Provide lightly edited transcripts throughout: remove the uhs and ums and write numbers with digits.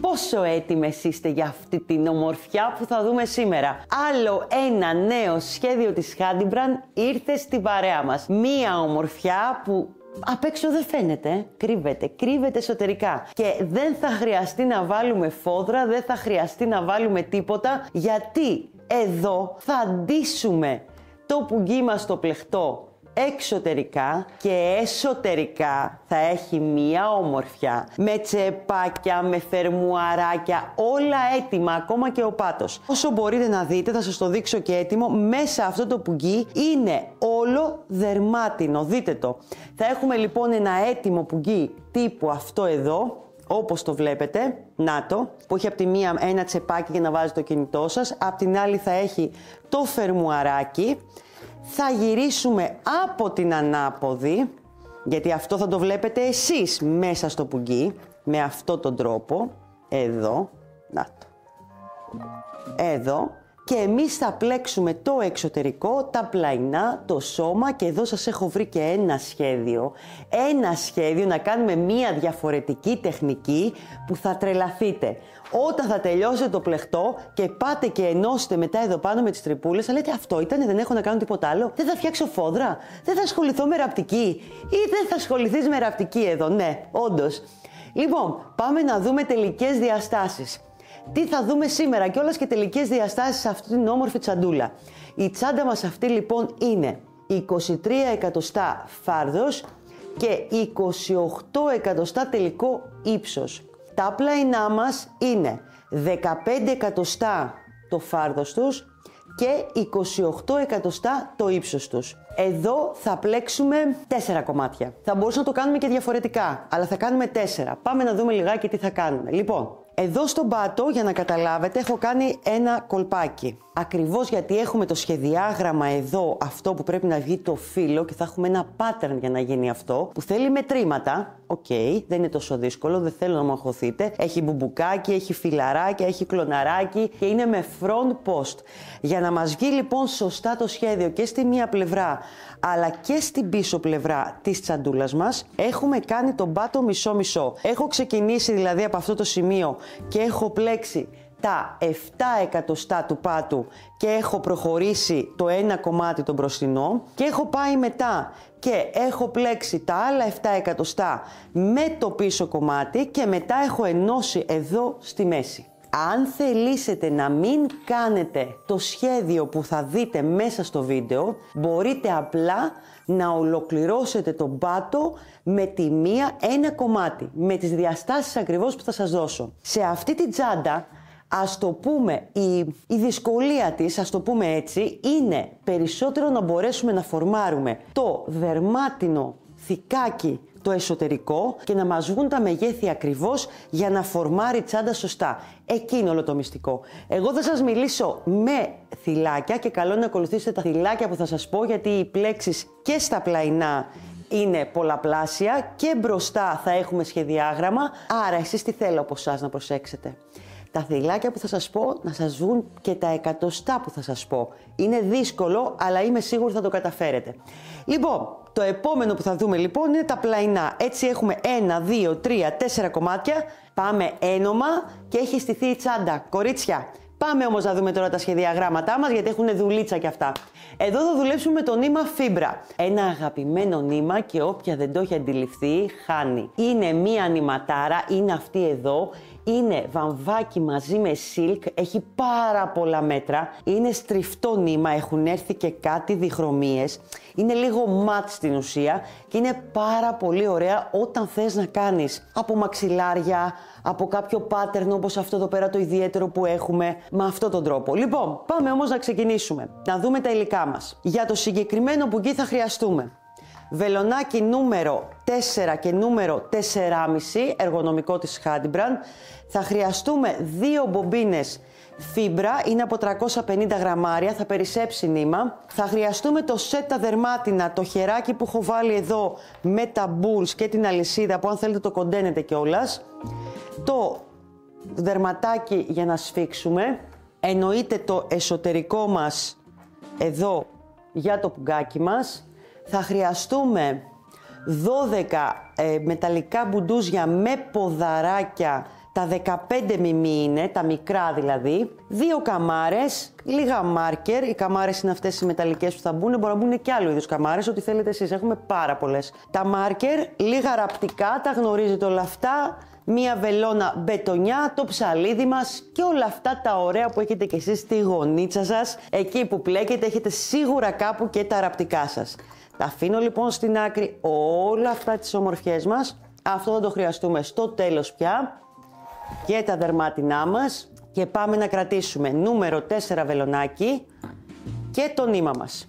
Πόσο έτοιμες είστε για αυτή την ομορφιά που θα δούμε σήμερα? Άλλο ένα νέο σχέδιο της Handybrand ήρθε στην παρέα μας. Μία ομορφιά που απ' έξω δεν φαίνεται, κρύβεται εσωτερικά. Και δεν θα χρειαστεί να βάλουμε φόδρα, δεν θα χρειαστεί να βάλουμε τίποτα, γιατί εδώ θα αντίσουμε το πουγγί μας στο πλεχτό εξωτερικά και εσωτερικά θα έχει μία ομορφιά με τσεπάκια, με φερμουαράκια, όλα έτοιμα, ακόμα και ο πάτος. Όσο μπορείτε να δείτε, θα σας το δείξω και έτοιμο, μέσα αυτό το πουγγί είναι όλο δερμάτινο, δείτε το. Θα έχουμε λοιπόν ένα έτοιμο πουγγί τύπου αυτό εδώ, όπως το βλέπετε, να το, που έχει από τη μία ένα τσεπάκι για να βάζει το κινητό σας, από την άλλη θα έχει το φερμουαράκι. Θα γυρίσουμε από την ανάποδη, γιατί αυτό θα το βλέπετε εσείς μέσα στο πουγγί, με αυτόν τον τρόπο, εδώ, να το, εδώ, και εμείς θα πλέξουμε το εξωτερικό, τα πλαϊνά, το σώμα, και εδώ σας έχω βρει και ένα σχέδιο να κάνουμε μία διαφορετική τεχνική που θα τρελαθείτε. Όταν θα τελειώσετε το πλεχτό και πάτε και ενώσετε μετά εδώ πάνω με τις τρυπούλες, θα λέτε αυτό ήτανε, δεν έχω να κάνω τίποτα άλλο, δεν θα φτιάξω φόδρα, δεν θα ασχοληθώ με ραπτική ή δεν θα ασχοληθείς με ραπτική εδώ, ναι, όντως. Λοιπόν, πάμε να δούμε τελικές διαστάσεις. Τι θα δούμε σήμερα κιόλας και τελικές διαστάσεις σε αυτή την όμορφη τσαντούλα. Η τσάντα μας αυτή λοιπόν είναι 23 εκατοστά φάρδος και 28 εκατοστά τελικό ύψος. Τα πλαϊνά μας είναι 15 εκατοστά το φάρδος τους και 28 εκατοστά το ύψος τους. Εδώ θα πλέξουμε 4 κομμάτια. Θα μπορούσαμε να το κάνουμε και διαφορετικά, αλλά θα κάνουμε 4. Πάμε να δούμε λιγάκι τι θα κάνουμε. Λοιπόν, εδώ στον πάτο, για να καταλάβετε, έχω κάνει ένα κολπάκι. Ακριβώς γιατί έχουμε το σχεδιάγραμμα εδώ, αυτό που πρέπει να βγει το φύλλο, και θα έχουμε ένα pattern για να γίνει αυτό, που θέλει μετρήματα. Οκ, δεν είναι τόσο δύσκολο, δεν θέλω να μου αγχωθείτε. Έχει μπουμπουκάκι, έχει φυλαράκι, έχει κλωναράκι και είναι με front post. Για να μας βγει λοιπόν σωστά το σχέδιο και στη μία πλευρά, αλλά και στην πίσω πλευρά της τσαντούλας μας, έχουμε κάνει τον πάτο μισό-μισό. Έχω ξεκινήσει δηλαδή από αυτό το σημείο και έχω πλέξει τα 7 εκατοστά του πάτου και έχω προχωρήσει το ένα κομμάτι το μπροστινό και έχω πάει μετά και έχω πλέξει τα άλλα 7 εκατοστά με το πίσω κομμάτι και μετά έχω ενώσει εδώ στη μέση. Αν θελήσετε να μην κάνετε το σχέδιο που θα δείτε μέσα στο βίντεο, μπορείτε απλά να ολοκληρώσετε τον πάτο με τη μία ένα κομμάτι, με τις διαστάσεις ακριβώς που θα σας δώσω. Σε αυτή την τσάντα, ας το πούμε, η δυσκολία της, ας το πούμε έτσι, είναι περισσότερο να μπορέσουμε να φορμάρουμε το δερμάτινο θικάκι το εσωτερικό και να μας βγουν τα μεγέθη ακριβώς για να φορμάρει η τσάντα σωστά. Εκεί είναι όλο το μυστικό. Εγώ θα σας μιλήσω με θυλάκια και καλό να ακολουθήσετε τα θυλάκια που θα σας πω, γιατί οι πλέξεις και στα πλαϊνά είναι πολλαπλάσια και μπροστά θα έχουμε σχεδιάγραμμα, άρα εσείς τι θέλω από εσάς να προσέξετε. Τα θυλάκια που θα σας πω να σας βγουν και τα εκατοστά που θα σας πω. Είναι δύσκολο, αλλά είμαι σίγουρη θα το καταφέρετε. Λοιπόν, το επόμενο που θα δούμε λοιπόν είναι τα πλαϊνά. Έτσι έχουμε 1, 2, 3, 4 κομμάτια. Πάμε ένομα και έχει στηθεί η τσάντα. Κορίτσια, πάμε όμως να δούμε τώρα τα σχεδιαγράμματά μας, γιατί έχουν δουλίτσα κι αυτά. Εδώ θα δουλέψουμε με το νήμα φίμπρα. Ένα αγαπημένο νήμα και όποια δεν το έχει αντιληφθεί χάνει. Είναι μία νηματάρα, είναι αυτή εδώ. Είναι βαμβάκι μαζί με silk, έχει πάρα πολλά μέτρα, είναι στριφτό νήμα, έχουν έρθει και κάτι διχρωμίες, είναι λίγο ματ στην ουσία και είναι πάρα πολύ ωραία όταν θες να κάνεις από μαξιλάρια, από κάποιο pattern όπως αυτό εδώ πέρα το ιδιαίτερο που έχουμε, με αυτόν τον τρόπο. Λοιπόν, πάμε όμως να ξεκινήσουμε, να δούμε τα υλικά μας. Για το συγκεκριμένο πουγγί θα χρειαστούμε βελονάκι νούμερο 4 και νούμερο 4,5 εργονομικό της Handybrand. Θα χρειαστούμε 2 μπομπίνες φίμπρα, είναι από 350 γραμμάρια, θα περισσέψει νήμα. Θα χρειαστούμε το σετ τα δερμάτινα, το χεράκι που έχω βάλει εδώ με τα balls και την αλυσίδα που αν θέλετε το κοντένετε κιόλας. Το δερματάκι για να σφίξουμε. Εννοείται το εσωτερικό μας εδώ για το πουγγάκι μας. Θα χρειαστούμε 12 μεταλλικά μπουντούζια με ποδαράκια Τα 15 μιμί είναι, τα μικρά δηλαδή, 2 καμάρες, λίγα μάρκερ. Οι καμάρες είναι αυτές οι μεταλλικές που θα μπουν, μπορεί να μπουν και άλλου είδους καμάρες, ό,τι θέλετε εσείς, έχουμε πάρα πολλές. Τα μάρκερ, λίγα ραπτικά, τα γνωρίζετε όλα αυτά. Μία βελόνα μπετονιά, το ψαλίδι μας και όλα αυτά τα ωραία που έχετε κι εσείς στη γωνίτσα σας. Εκεί που πλέκετε έχετε σίγουρα κάπου και τα ραπτικά σας. Τα αφήνω λοιπόν στην άκρη όλα αυτά τις ομορφιές μας. Αυτό θα το χρειαστούμε στο τέλος πια. Και τα δερμάτινά μας. Και πάμε να κρατήσουμε νούμερο 4 βελονάκι και το νήμα μας.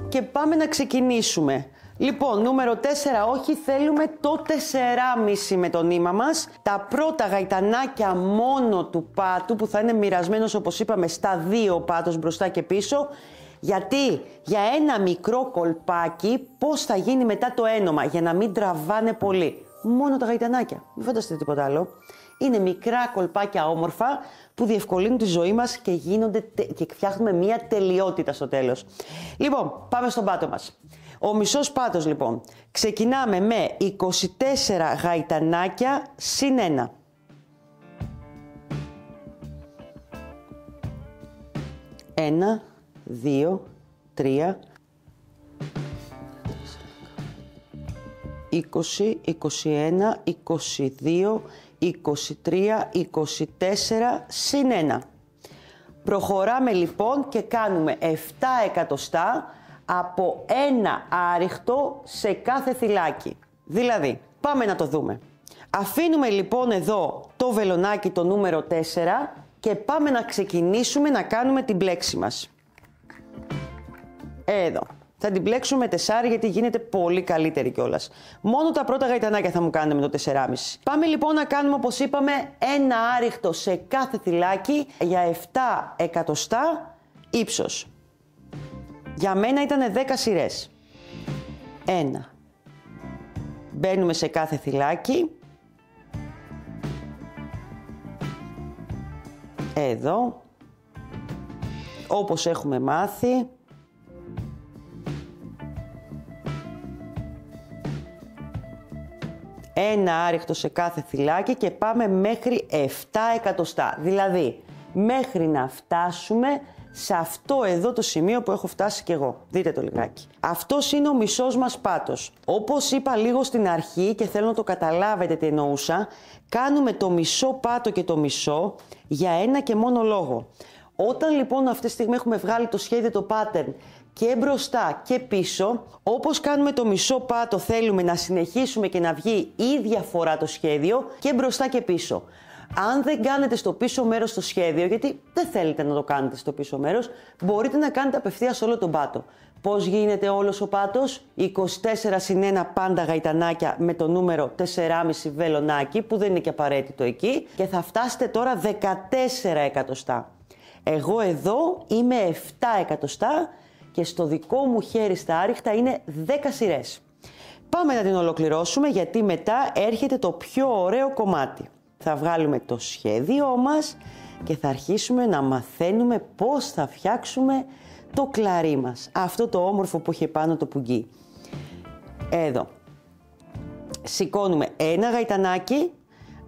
Και πάμε να ξεκινήσουμε. Λοιπόν, νούμερο 4 όχι, θέλουμε το 4,5 με το νήμα μας. Τα πρώτα γαϊτανάκια μόνο του πάτου που θα είναι μοιρασμένος όπως είπαμε στα 2 πάτους μπροστά και πίσω. Γιατί για ένα μικρό κολπάκι πώς θα γίνει μετά το ένομα για να μην τραβάνε πολύ. Μόνο τα γαϊτανάκια, μην φανταστείτε τίποτα άλλο. Είναι μικρά κολπάκια όμορφα που διευκολύνουν τη ζωή μας και και φτιάχνουμε μια τελειότητα στο τέλος. Λοιπόν, πάμε στον πάτο μας. Ο μισός πάτος λοιπόν. Ξεκινάμε με 24 γαϊτανάκια συν 1. 1, 2, 3, 20, 21, 22, 23, 24 συν 1. Προχωράμε λοιπόν και κάνουμε 7 εκατοστά από ένα άριχτο σε κάθε θυλάκι. Δηλαδή, πάμε να το δούμε. Αφήνουμε λοιπόν εδώ το βελονάκι το νούμερο 4 και πάμε να ξεκινήσουμε να κάνουμε την πλέξη μας. Εδώ. Θα την πλέξουμε με 4 γιατί γίνεται πολύ καλύτερη κιόλας. Μόνο τα πρώτα γαϊτανάκια θα μου κάνετε με το 4,5. Πάμε λοιπόν να κάνουμε όπως είπαμε ένα άριχτο σε κάθε θυλάκι για 7 εκατοστά ύψος. Για μένα ήταν 10 σειρές. 1. Μπαίνουμε σε κάθε θυλάκι. Εδώ. Όπως έχουμε μάθει. Ένα άριχτο σε κάθε θυλάκι και πάμε μέχρι 7 εκατοστά. Δηλαδή, μέχρι να φτάσουμε σε αυτό εδώ το σημείο που έχω φτάσει κι εγώ. Δείτε το λιγάκι. Αυτός είναι ο μισός μας πάτος. Όπως είπα λίγο στην αρχή και θέλω να το καταλάβετε τι εννοούσα, κάνουμε το μισό πάτο και το μισό για ένα και μόνο λόγο. Όταν λοιπόν αυτή τη στιγμή έχουμε βγάλει το σχέδιο, το pattern και μπροστά και πίσω, όπως κάνουμε το μισό πάτο θέλουμε να συνεχίσουμε και να βγει ίδια φορά το σχέδιο και μπροστά και πίσω. Αν δεν κάνετε στο πίσω μέρος το σχέδιο, γιατί δεν θέλετε να το κάνετε στο πίσω μέρος, μπορείτε να κάνετε απευθείας όλο τον πάτο. Πώς γίνεται όλος ο πάτος? 24 συν 1 πάντα γαϊτανάκια με το νούμερο 4,5 βελονάκι, που δεν είναι και απαραίτητο εκεί, και θα φτάσετε τώρα 14 εκατοστά. Εγώ εδώ είμαι 7 εκατοστά και στο δικό μου χέρι στα άριχτα είναι 10 σειρές. Πάμε να την ολοκληρώσουμε γιατί μετά έρχεται το πιο ωραίο κομμάτι. Θα βγάλουμε το σχέδιό μας και θα αρχίσουμε να μαθαίνουμε πώς θα φτιάξουμε το κλαρί μας. Αυτό το όμορφο που έχει πάνω το πουγγί. Εδώ. Σηκώνουμε ένα γαϊτανάκι.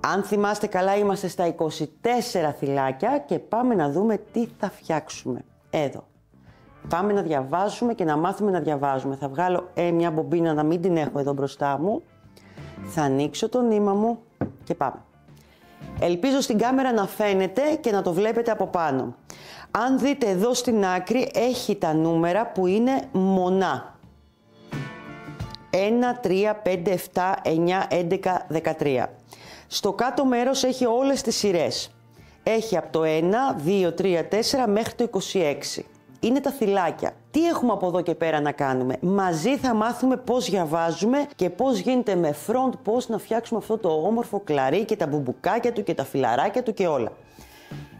Αν θυμάστε καλά είμαστε στα 24 θυλάκια και πάμε να δούμε τι θα φτιάξουμε. Εδώ. Πάμε να διαβάζουμε και να μάθουμε να διαβάζουμε. Θα βγάλω μια μπομπίνα να μην την έχω εδώ μπροστά μου. Θα ανοίξω το νήμα μου και πάμε. Ελπίζω στην κάμερα να φαίνεται και να το βλέπετε από πάνω. Αν δείτε εδώ στην άκρη έχει τα νούμερα που είναι μονά. 1, 3, 5, 7, 9, 11, 13. Στο κάτω μέρος έχει όλες τις σειρές. Έχει από το 1, 2, 3, 4 μέχρι το 26. Είναι τα θυλάκια. Τι έχουμε από εδώ και πέρα να κάνουμε? Μαζί θα μάθουμε πώς διαβάζουμε και πώς γίνεται με front, πώς να φτιάξουμε αυτό το όμορφο κλαρί και τα μπουμπουκάκια του και τα φιλαράκια του και όλα.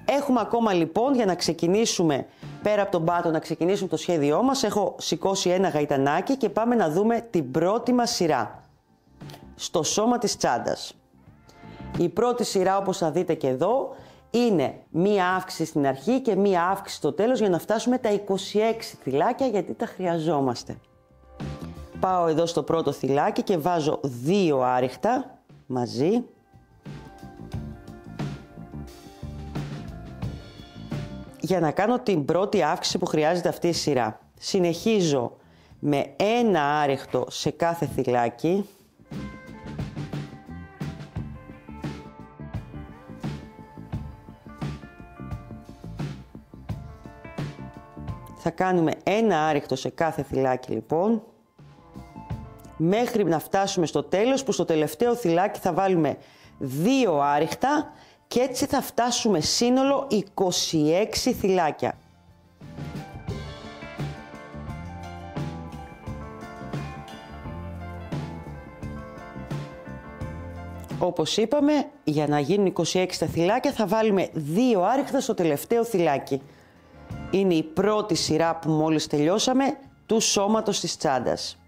Έχουμε ακόμα λοιπόν για να ξεκινήσουμε πέρα από τον πάτο, να ξεκινήσουμε το σχέδιό μας. Έχω σηκώσει ένα γαϊτανάκι και πάμε να δούμε την πρώτη μας σειρά. Στο σώμα της τσάντας. Η πρώτη σειρά, όπως θα δείτε και εδώ, είναι μία αύξηση στην αρχή και μία αύξηση στο τέλος για να φτάσουμε τα 26 θυλάκια, γιατί τα χρειαζόμαστε. Πάω εδώ στο πρώτο θυλάκι και βάζω 2 άριχτα. μαζί. Για να κάνω την πρώτη αύξηση που χρειάζεται αυτή η σειρά. Συνεχίζω με ένα άριχτο σε κάθε θυλάκι. Θα κάνουμε ένα άριχτο σε κάθε θυλάκι λοιπόν, μέχρι να φτάσουμε στο τέλος που στο τελευταίο θυλάκι θα βάλουμε 2 άριχτα και έτσι θα φτάσουμε σύνολο 26 θυλάκια. Όπως είπαμε, για να γίνουν 26 τα θυλάκια θα βάλουμε 2 άριχτα στο τελευταίο θυλάκι. Είναι η πρώτη σειρά που μόλις τελειώσαμε του σώματος της τσάντας.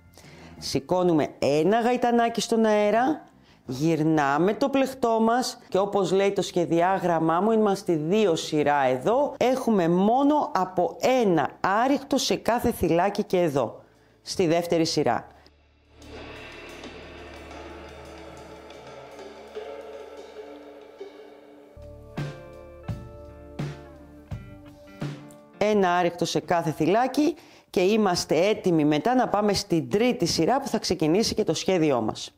Σηκώνουμε ένα γαϊτανάκι στον αέρα, γυρνάμε το πλεκτό μας και όπως λέει το σχεδιάγραμμά μου, είμαστε 2 σειρά εδώ, έχουμε μόνο από ένα άριχτο σε κάθε θυλάκι και εδώ, στη δεύτερη σειρά. Ένα άριχτο σε κάθε θυλάκι και είμαστε έτοιμοι μετά να πάμε στην τρίτη σειρά που θα ξεκινήσει και το σχέδιό μας.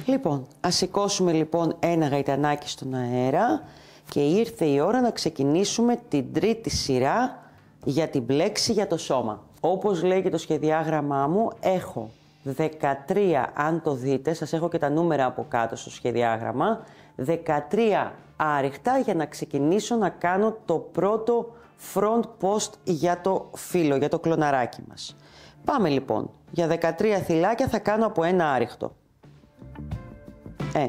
Λοιπόν, ας σηκώσουμε λοιπόν ένα γαϊτανάκι στον αέρα και ήρθε η ώρα να ξεκινήσουμε την τρίτη σειρά για την πλέξη για το σώμα. Όπως λέει και το σχεδιάγραμμά μου, έχω 13, αν το δείτε, σας έχω και τα νούμερα από κάτω στο σχεδιάγραμμα, 13 άριχτα για να ξεκινήσω να κάνω το πρώτο front post για το φύλλο, για το κλωναράκι μας. Πάμε λοιπόν, για 13 θυλάκια θα κάνω από ένα άριχτο. 1.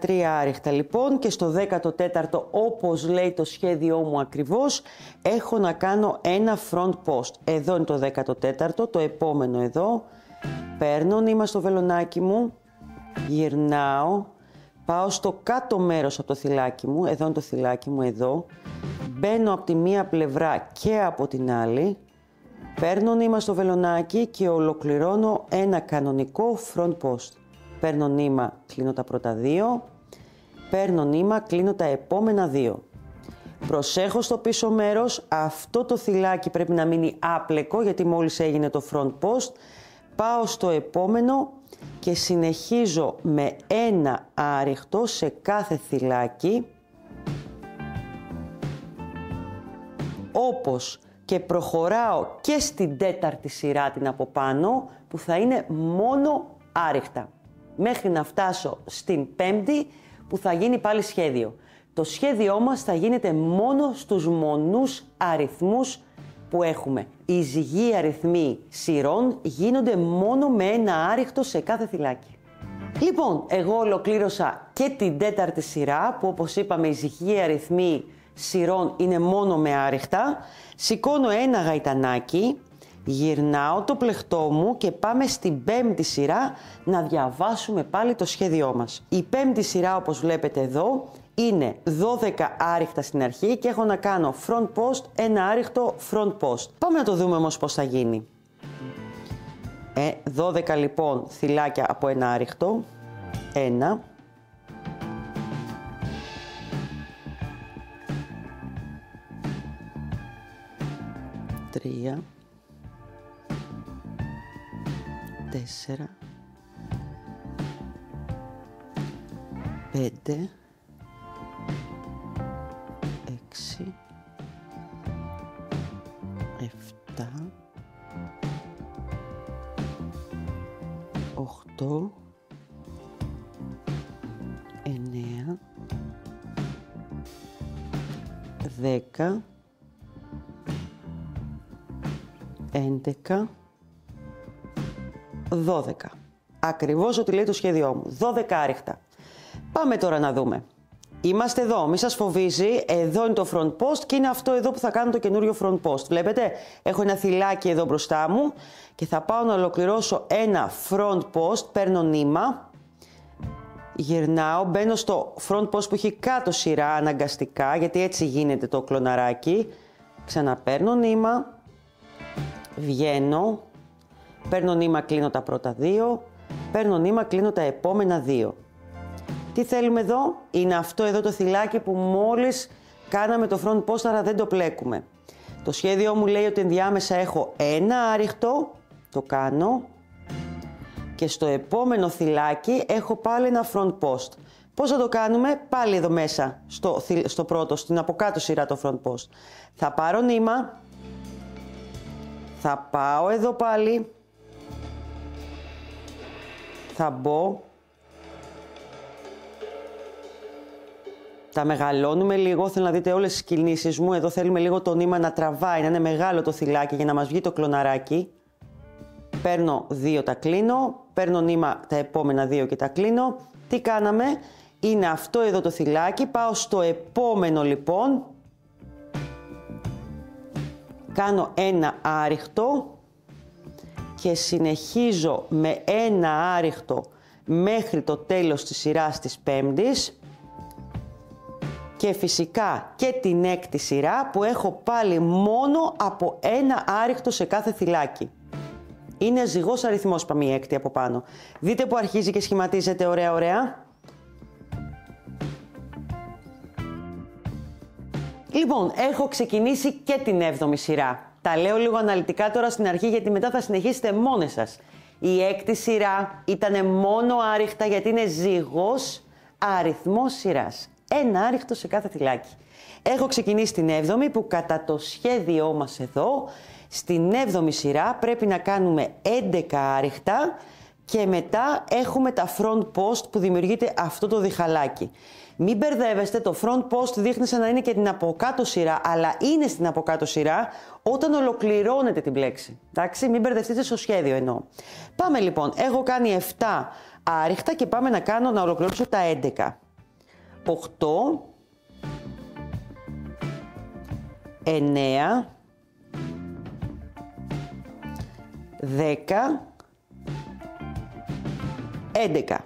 13 άριχτα λοιπόν και στο 14ο, όπως λέει το σχέδιό μου ακριβώς, έχω να κάνω ένα front post. Εδώ είναι το 14ο, το επόμενο εδώ. Παίρνω νήμα στο βελονάκι μου, γυρνάω, πάω στο κάτω μέρος από το θυλάκι μου, εδώ είναι το θυλάκι μου εδώ, μπαίνω από τη μία πλευρά και από την άλλη, παίρνω νήμα στο βελονάκι και ολοκληρώνω ένα κανονικό front post. Παίρνω νήμα, κλείνω τα πρώτα 2, παίρνω νήμα, κλείνω τα επόμενα 2. Προσέχω στο πίσω μέρος, αυτό το θυλάκι πρέπει να μείνει άπλεκο γιατί μόλις έγινε το front post. Πάω στο επόμενο και συνεχίζω με ένα άριχτο σε κάθε θυλάκι, όπως και προχωράω και στην τέταρτη σειρά την από πάνω που θα είναι μόνο άριχτα. Μέχρι να φτάσω στην πέμπτη που θα γίνει πάλι σχέδιο. Το σχέδιό μας θα γίνεται μόνο στους μονούς αριθμούς που έχουμε. Οι ζυγοί αριθμοί σειρών γίνονται μόνο με ένα άριχτο σε κάθε θυλάκι. Λοιπόν, εγώ ολοκλήρωσα και την τέταρτη σειρά που όπως είπαμε οι ζυγοί αριθμοί σειρών είναι μόνο με άριχτα. Σηκώνω ένα γαϊτανάκι, γυρνάω το πλεκτό μου και πάμε στην πέμπτη σειρά να διαβάσουμε πάλι το σχέδιό μας. Η πέμπτη σειρά όπως βλέπετε εδώ είναι 12 άριχτα στην αρχή και έχω να κάνω front post, ένα άριχτο front post. Πάμε να το δούμε όμως πώς θα γίνει. 12 λοιπόν θυλάκια από ένα άριχτο. 1. 3. 4. 5. 6. 7. 8, 9, 10, 11, 12. Ακριβώς ό,τι λέει το σχέδιό μου. 12 άριχτα. Πάμε τώρα να δούμε. Είμαστε εδώ, μη σας φοβίζει, εδώ είναι το front post και είναι αυτό εδώ που θα κάνω το καινούριο front post. Βλέπετε, έχω ένα θυλάκι εδώ μπροστά μου και θα πάω να ολοκληρώσω ένα front post, παίρνω νήμα, γυρνάω, μπαίνω στο front post που έχει κάτω σειρά αναγκαστικά, γιατί έτσι γίνεται το κλωναράκι, ξαναπαίρνω νήμα, βγαίνω, παίρνω νήμα, κλείνω τα πρώτα 2, παίρνω νήμα, κλείνω τα επόμενα 2. Τι θέλουμε εδώ, είναι αυτό εδώ το θυλάκι που μόλις κάναμε το front post, άρα δεν το πλέκουμε. Το σχέδιό μου λέει ότι ενδιάμεσα έχω ένα άριχτο, το κάνω και στο επόμενο θυλάκι έχω πάλι ένα front post. Πώς θα το κάνουμε, πάλι εδώ μέσα στο πρώτο, στην από κάτω σειρά το front post. Θα πάρω νήμα, θα πάω εδώ πάλι, θα μπω, τα μεγαλώνουμε λίγο, θέλω να δείτε όλες τις κινήσεις μου. Εδώ θέλουμε λίγο το νήμα να τραβάει, να είναι μεγάλο το θυλάκι για να μας βγει το κλωναράκι. Παίρνω 2, τα κλείνω, παίρνω νήμα τα επόμενα 2 και τα κλείνω. Τι κάναμε, είναι αυτό εδώ το θυλάκι, πάω στο επόμενο λοιπόν. Κάνω ένα άριχτο και συνεχίζω με ένα άριχτο μέχρι το τέλος της σειράς της πέμπτης. Και φυσικά και την έκτη σειρά που έχω πάλι μόνο από ένα άριχτο σε κάθε θυλάκι. Είναι ζυγός αριθμός, πάμε η έκτη από πάνω. Δείτε που αρχίζει και σχηματίζεται ωραία ωραία. Λοιπόν, έχω ξεκινήσει και την 7η σειρά. Τα λέω λίγο αναλυτικά τώρα στην αρχή γιατί μετά θα συνεχίσετε μόνες σας. Η έκτη σειρά ήταν μόνο άριχτα γιατί είναι ζυγός αριθμός σειράς. Ένα άριχτο σε κάθε θυλάκι. Έχω ξεκινήσει την 7η που κατά το σχέδιό μας εδώ, στην 7η σειρά πρέπει να κάνουμε 11 άριχτα και μετά έχουμε τα front post που δημιουργείται αυτό το διχαλάκι. Μην μπερδεύεστε, το front post δείχνει σαν να είναι και την από κάτω σειρά, αλλά είναι στην από κάτω σειρά όταν ολοκληρώνετε την πλέξη. Εντάξει, μην μπερδευτείτε στο σχέδιο εννοώ. Πάμε λοιπόν, έχω κάνει 7 άριχτα και πάμε να ολοκληρώσω τα 11. 8, 9, 10, 11.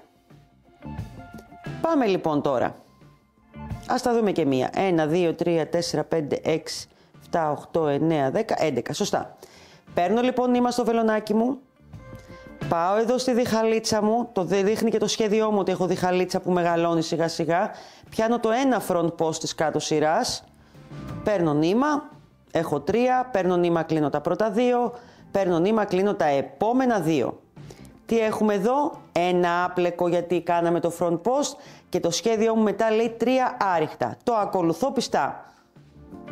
Πάμε λοιπόν τώρα. Ας τα δούμε και μία. 1, 2, 3, 4, 5, 6, 7, 8, 9, 10, 11. Σωστά. Παίρνω λοιπόν νήμα στο βελονάκι μου. Πάω εδώ στη διχαλίτσα μου, το δείχνει και το σχέδιό μου ότι έχω διχαλίτσα που μεγαλώνει σιγά σιγά. Πιάνω το ένα front post της κάτω σειράς, παίρνω νήμα, έχω 3, παίρνω νήμα, κλείνω τα πρώτα 2, παίρνω νήμα, κλείνω τα επόμενα 2. Τι έχουμε εδώ, ένα άπλεκο γιατί κάναμε το front post και το σχέδιό μου μετά λέει 3 άριχτα. Το ακολουθώ πιστά.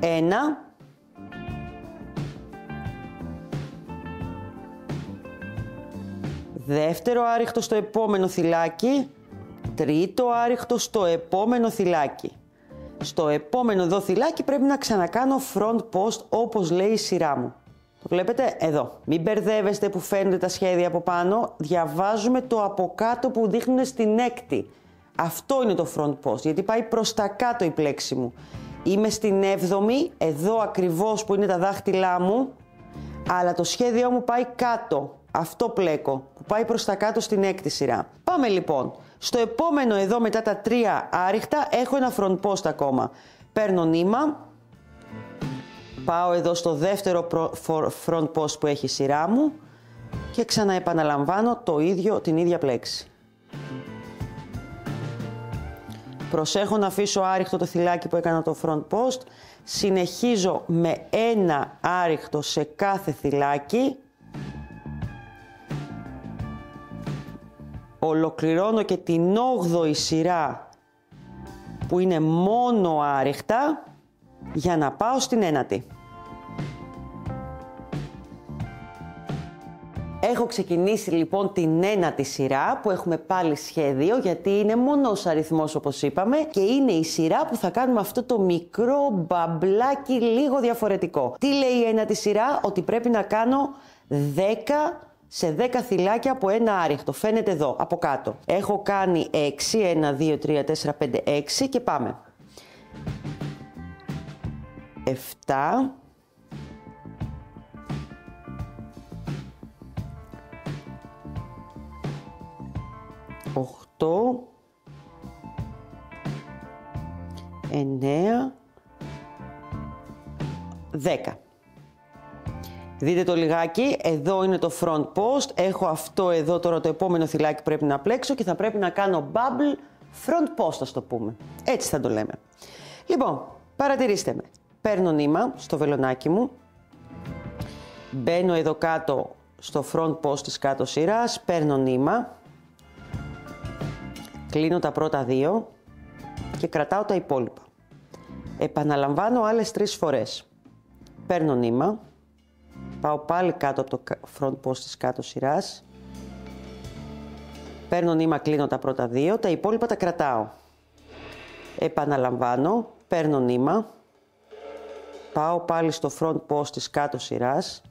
1, δεύτερο άριχτο στο επόμενο θυλάκι, τρίτο άριχτο στο επόμενο θυλάκι. Στο επόμενο εδώ θυλάκι πρέπει να ξανακάνω front post όπως λέει η σειρά μου. Το βλέπετε εδώ. Μην μπερδεύεστε που φαίνονται τα σχέδια από πάνω. Διαβάζουμε το από κάτω που δείχνουν στην έκτη. Αυτό είναι το front post, γιατί πάει προς τα κάτω η πλέξη μου. Είμαι στην 7η, εδώ ακριβώς που είναι τα δάχτυλά μου, αλλά το σχέδιό μου πάει κάτω. Αυτό πλέκω, που πάει προς τα κάτω στην έκτη σειρά. Πάμε λοιπόν. Στο επόμενο εδώ μετά τα 3 άριχτα έχω ένα front post ακόμα. Παίρνω νήμα, πάω εδώ στο δεύτερο front post που έχει η σειρά μου και ξαναεπαναλαμβάνω την ίδια πλέξη. Προσέχω να αφήσω άριχτο το θυλάκι που έκανα το front post. Συνεχίζω με ένα άριχτο σε κάθε θυλάκι. Ολοκληρώνω και την 8η σειρά που είναι μόνο άριχτα για να πάω στην 9η. Έχω ξεκινήσει λοιπόν την ένατη σειρά που έχουμε πάλι σχέδιο, γιατί είναι μονός αριθμός όπως είπαμε, και είναι η σειρά που θα κάνουμε αυτό το μικρό μπαμπλάκι λίγο διαφορετικό. Τι λέει η ένατη σειρά? Ότι πρέπει να κάνω 10 σε 10 θυλάκια από ένα άριχτο. Φαίνεται εδώ από κάτω. Έχω κάνει 6, 1, 2, 3, 4, 5, 6 και πάμε. 7, 8, 9, 10. Δείτε το λιγάκι, εδώ είναι το front post, έχω αυτό εδώ τώρα το επόμενο θυλάκι πρέπει να πλέξω και θα πρέπει να κάνω bubble front post, ας το πούμε. Έτσι θα το λέμε. Λοιπόν, παρατηρήστε με. Παίρνω νήμα στο βελονάκι μου, μπαίνω εδώ κάτω στο front post της κάτω σειράς, παίρνω νήμα, κλείνω τα πρώτα 2 και κρατάω τα υπόλοιπα. Επαναλαμβάνω άλλες 3 φορές. Παίρνω νήμα, πάω πάλι κάτω από το front post της κάτω σειράς, παίρνω νήμα, κλείνω τα πρώτα 2, τα υπόλοιπα τα κρατάω. Επαναλαμβάνω, παίρνω νήμα, πάω πάλι στο front post της κάτω σειράς,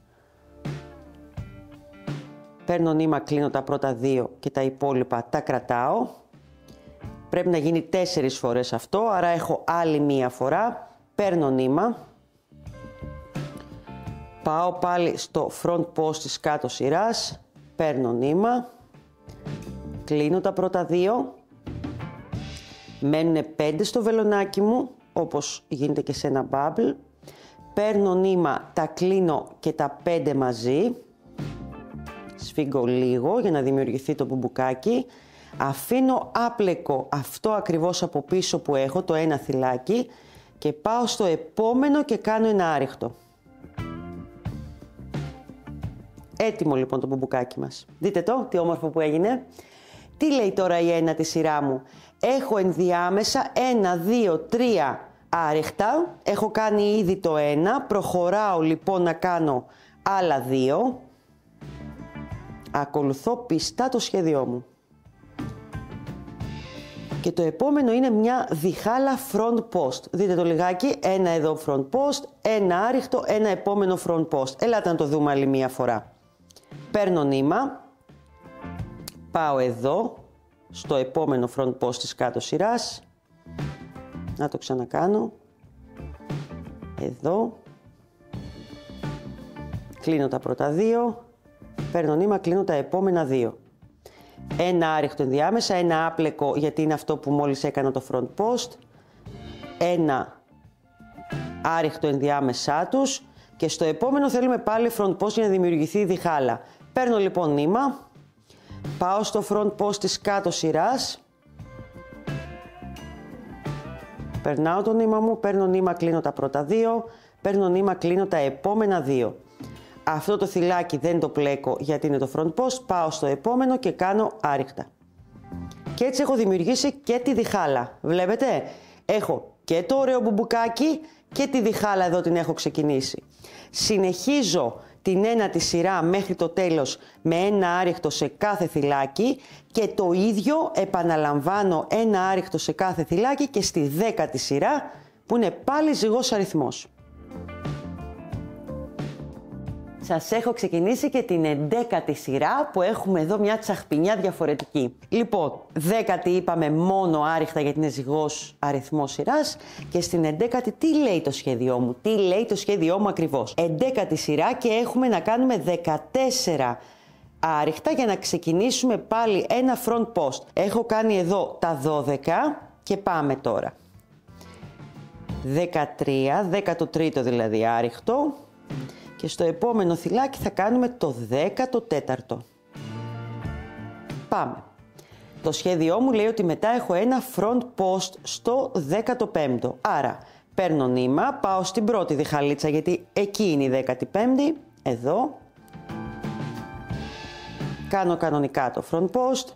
παίρνω νήμα, κλείνω τα πρώτα 2 και τα υπόλοιπα τα κρατάω. Πρέπει να γίνει 4 φορές αυτό, άρα έχω άλλη μία φορά. Παίρνω νήμα, πάω πάλι στο front post της κάτω σειράς, παίρνω νήμα, κλείνω τα πρώτα 2, μένουν 5 στο βελονάκι μου, όπως γίνεται και σε ένα bubble. Παίρνω νήμα, τα κλείνω και τα 5 μαζί, σφίγγω λίγο για να δημιουργηθεί το μπουμπουκάκι. Αφήνω άπλεκο αυτό ακριβώς από πίσω που έχω, το ένα θυλάκι, και πάω στο επόμενο και κάνω ένα άριχτο. Έτοιμο λοιπόν το μπουμπουκάκι μας. Δείτε το, τι όμορφο που έγινε. Τι λέει τώρα η ένατη σειρά μου? Έχω ενδιάμεσα 1, 2, 3 άριχτα. Έχω κάνει ήδη το 1. Προχωράω λοιπόν να κάνω άλλα 2. Ακολουθώ πιστά το σχέδιό μου. Και το επόμενο είναι μια διχάλα front post. Δείτε το λιγάκι, ένα εδώ front post, ένα άριχτο, ένα επόμενο front post. Ελάτε να το δούμε άλλη μία φορά. Παίρνω νήμα, πάω εδώ, στο επόμενο front post της κάτω σειράς. Να το ξανακάνω. Εδώ. Κλείνω τα πρώτα 2. Παίρνω νήμα, κλείνω τα επόμενα 2. Ένα άριχτο ενδιάμεσα, ένα άπλεκο γιατί είναι αυτό που μόλις έκανα το front post. Ένα άριχτο ενδιάμεσά τους και στο επόμενο θέλουμε πάλι front post για να δημιουργηθεί η διχάλα. Παίρνω λοιπόν νήμα, πάω στο front post της κάτω σειράς, περνάω το νήμα μου, παίρνω νήμα, κλείνω τα πρώτα 2, παίρνω νήμα, κλείνω τα επόμενα 2. Αυτό το θυλάκι δεν το πλέκω γιατί είναι το front post, πάω στο επόμενο και κάνω άριχτα. Και έτσι έχω δημιουργήσει και τη διχάλα. Βλέπετε, έχω και το ωραίο μπουμπουκάκι και τη διχάλα εδώ την έχω ξεκινήσει. Συνεχίζω την ένατη σειρά μέχρι το τέλος με ένα άριχτο σε κάθε θυλάκι και το ίδιο επαναλαμβάνω ένα άριχτο σε κάθε θυλάκι και στη 10η σειρά που είναι πάλι ζυγός αριθμός. Σας έχω ξεκινήσει και την 11η σειρά που έχουμε εδώ μια τσαχπινιά διαφορετική. Λοιπόν, 10η είπαμε μόνο άριχτα γιατί είναι ζυγός αριθμός σειράς και στην 11η τι λέει το σχέδιό μου, τι λέει το σχέδιό μου ακριβώς. 11η σειρά και έχουμε να κάνουμε 14 άριχτα για να ξεκινήσουμε πάλι ένα front post. Έχω κάνει εδώ τα 12 και πάμε τώρα. 13, 13ο δηλαδή άριχτο. Και στο επόμενο θυλάκι θα κάνουμε το 14ο. Πάμε. Το σχέδιό μου λέει ότι μετά έχω ένα front post στο 15ο. Άρα παίρνω νήμα, πάω στην πρώτη διχαλίτσα γιατί εκεί είναι η 15η. Εδώ. Κάνω κανονικά το front post.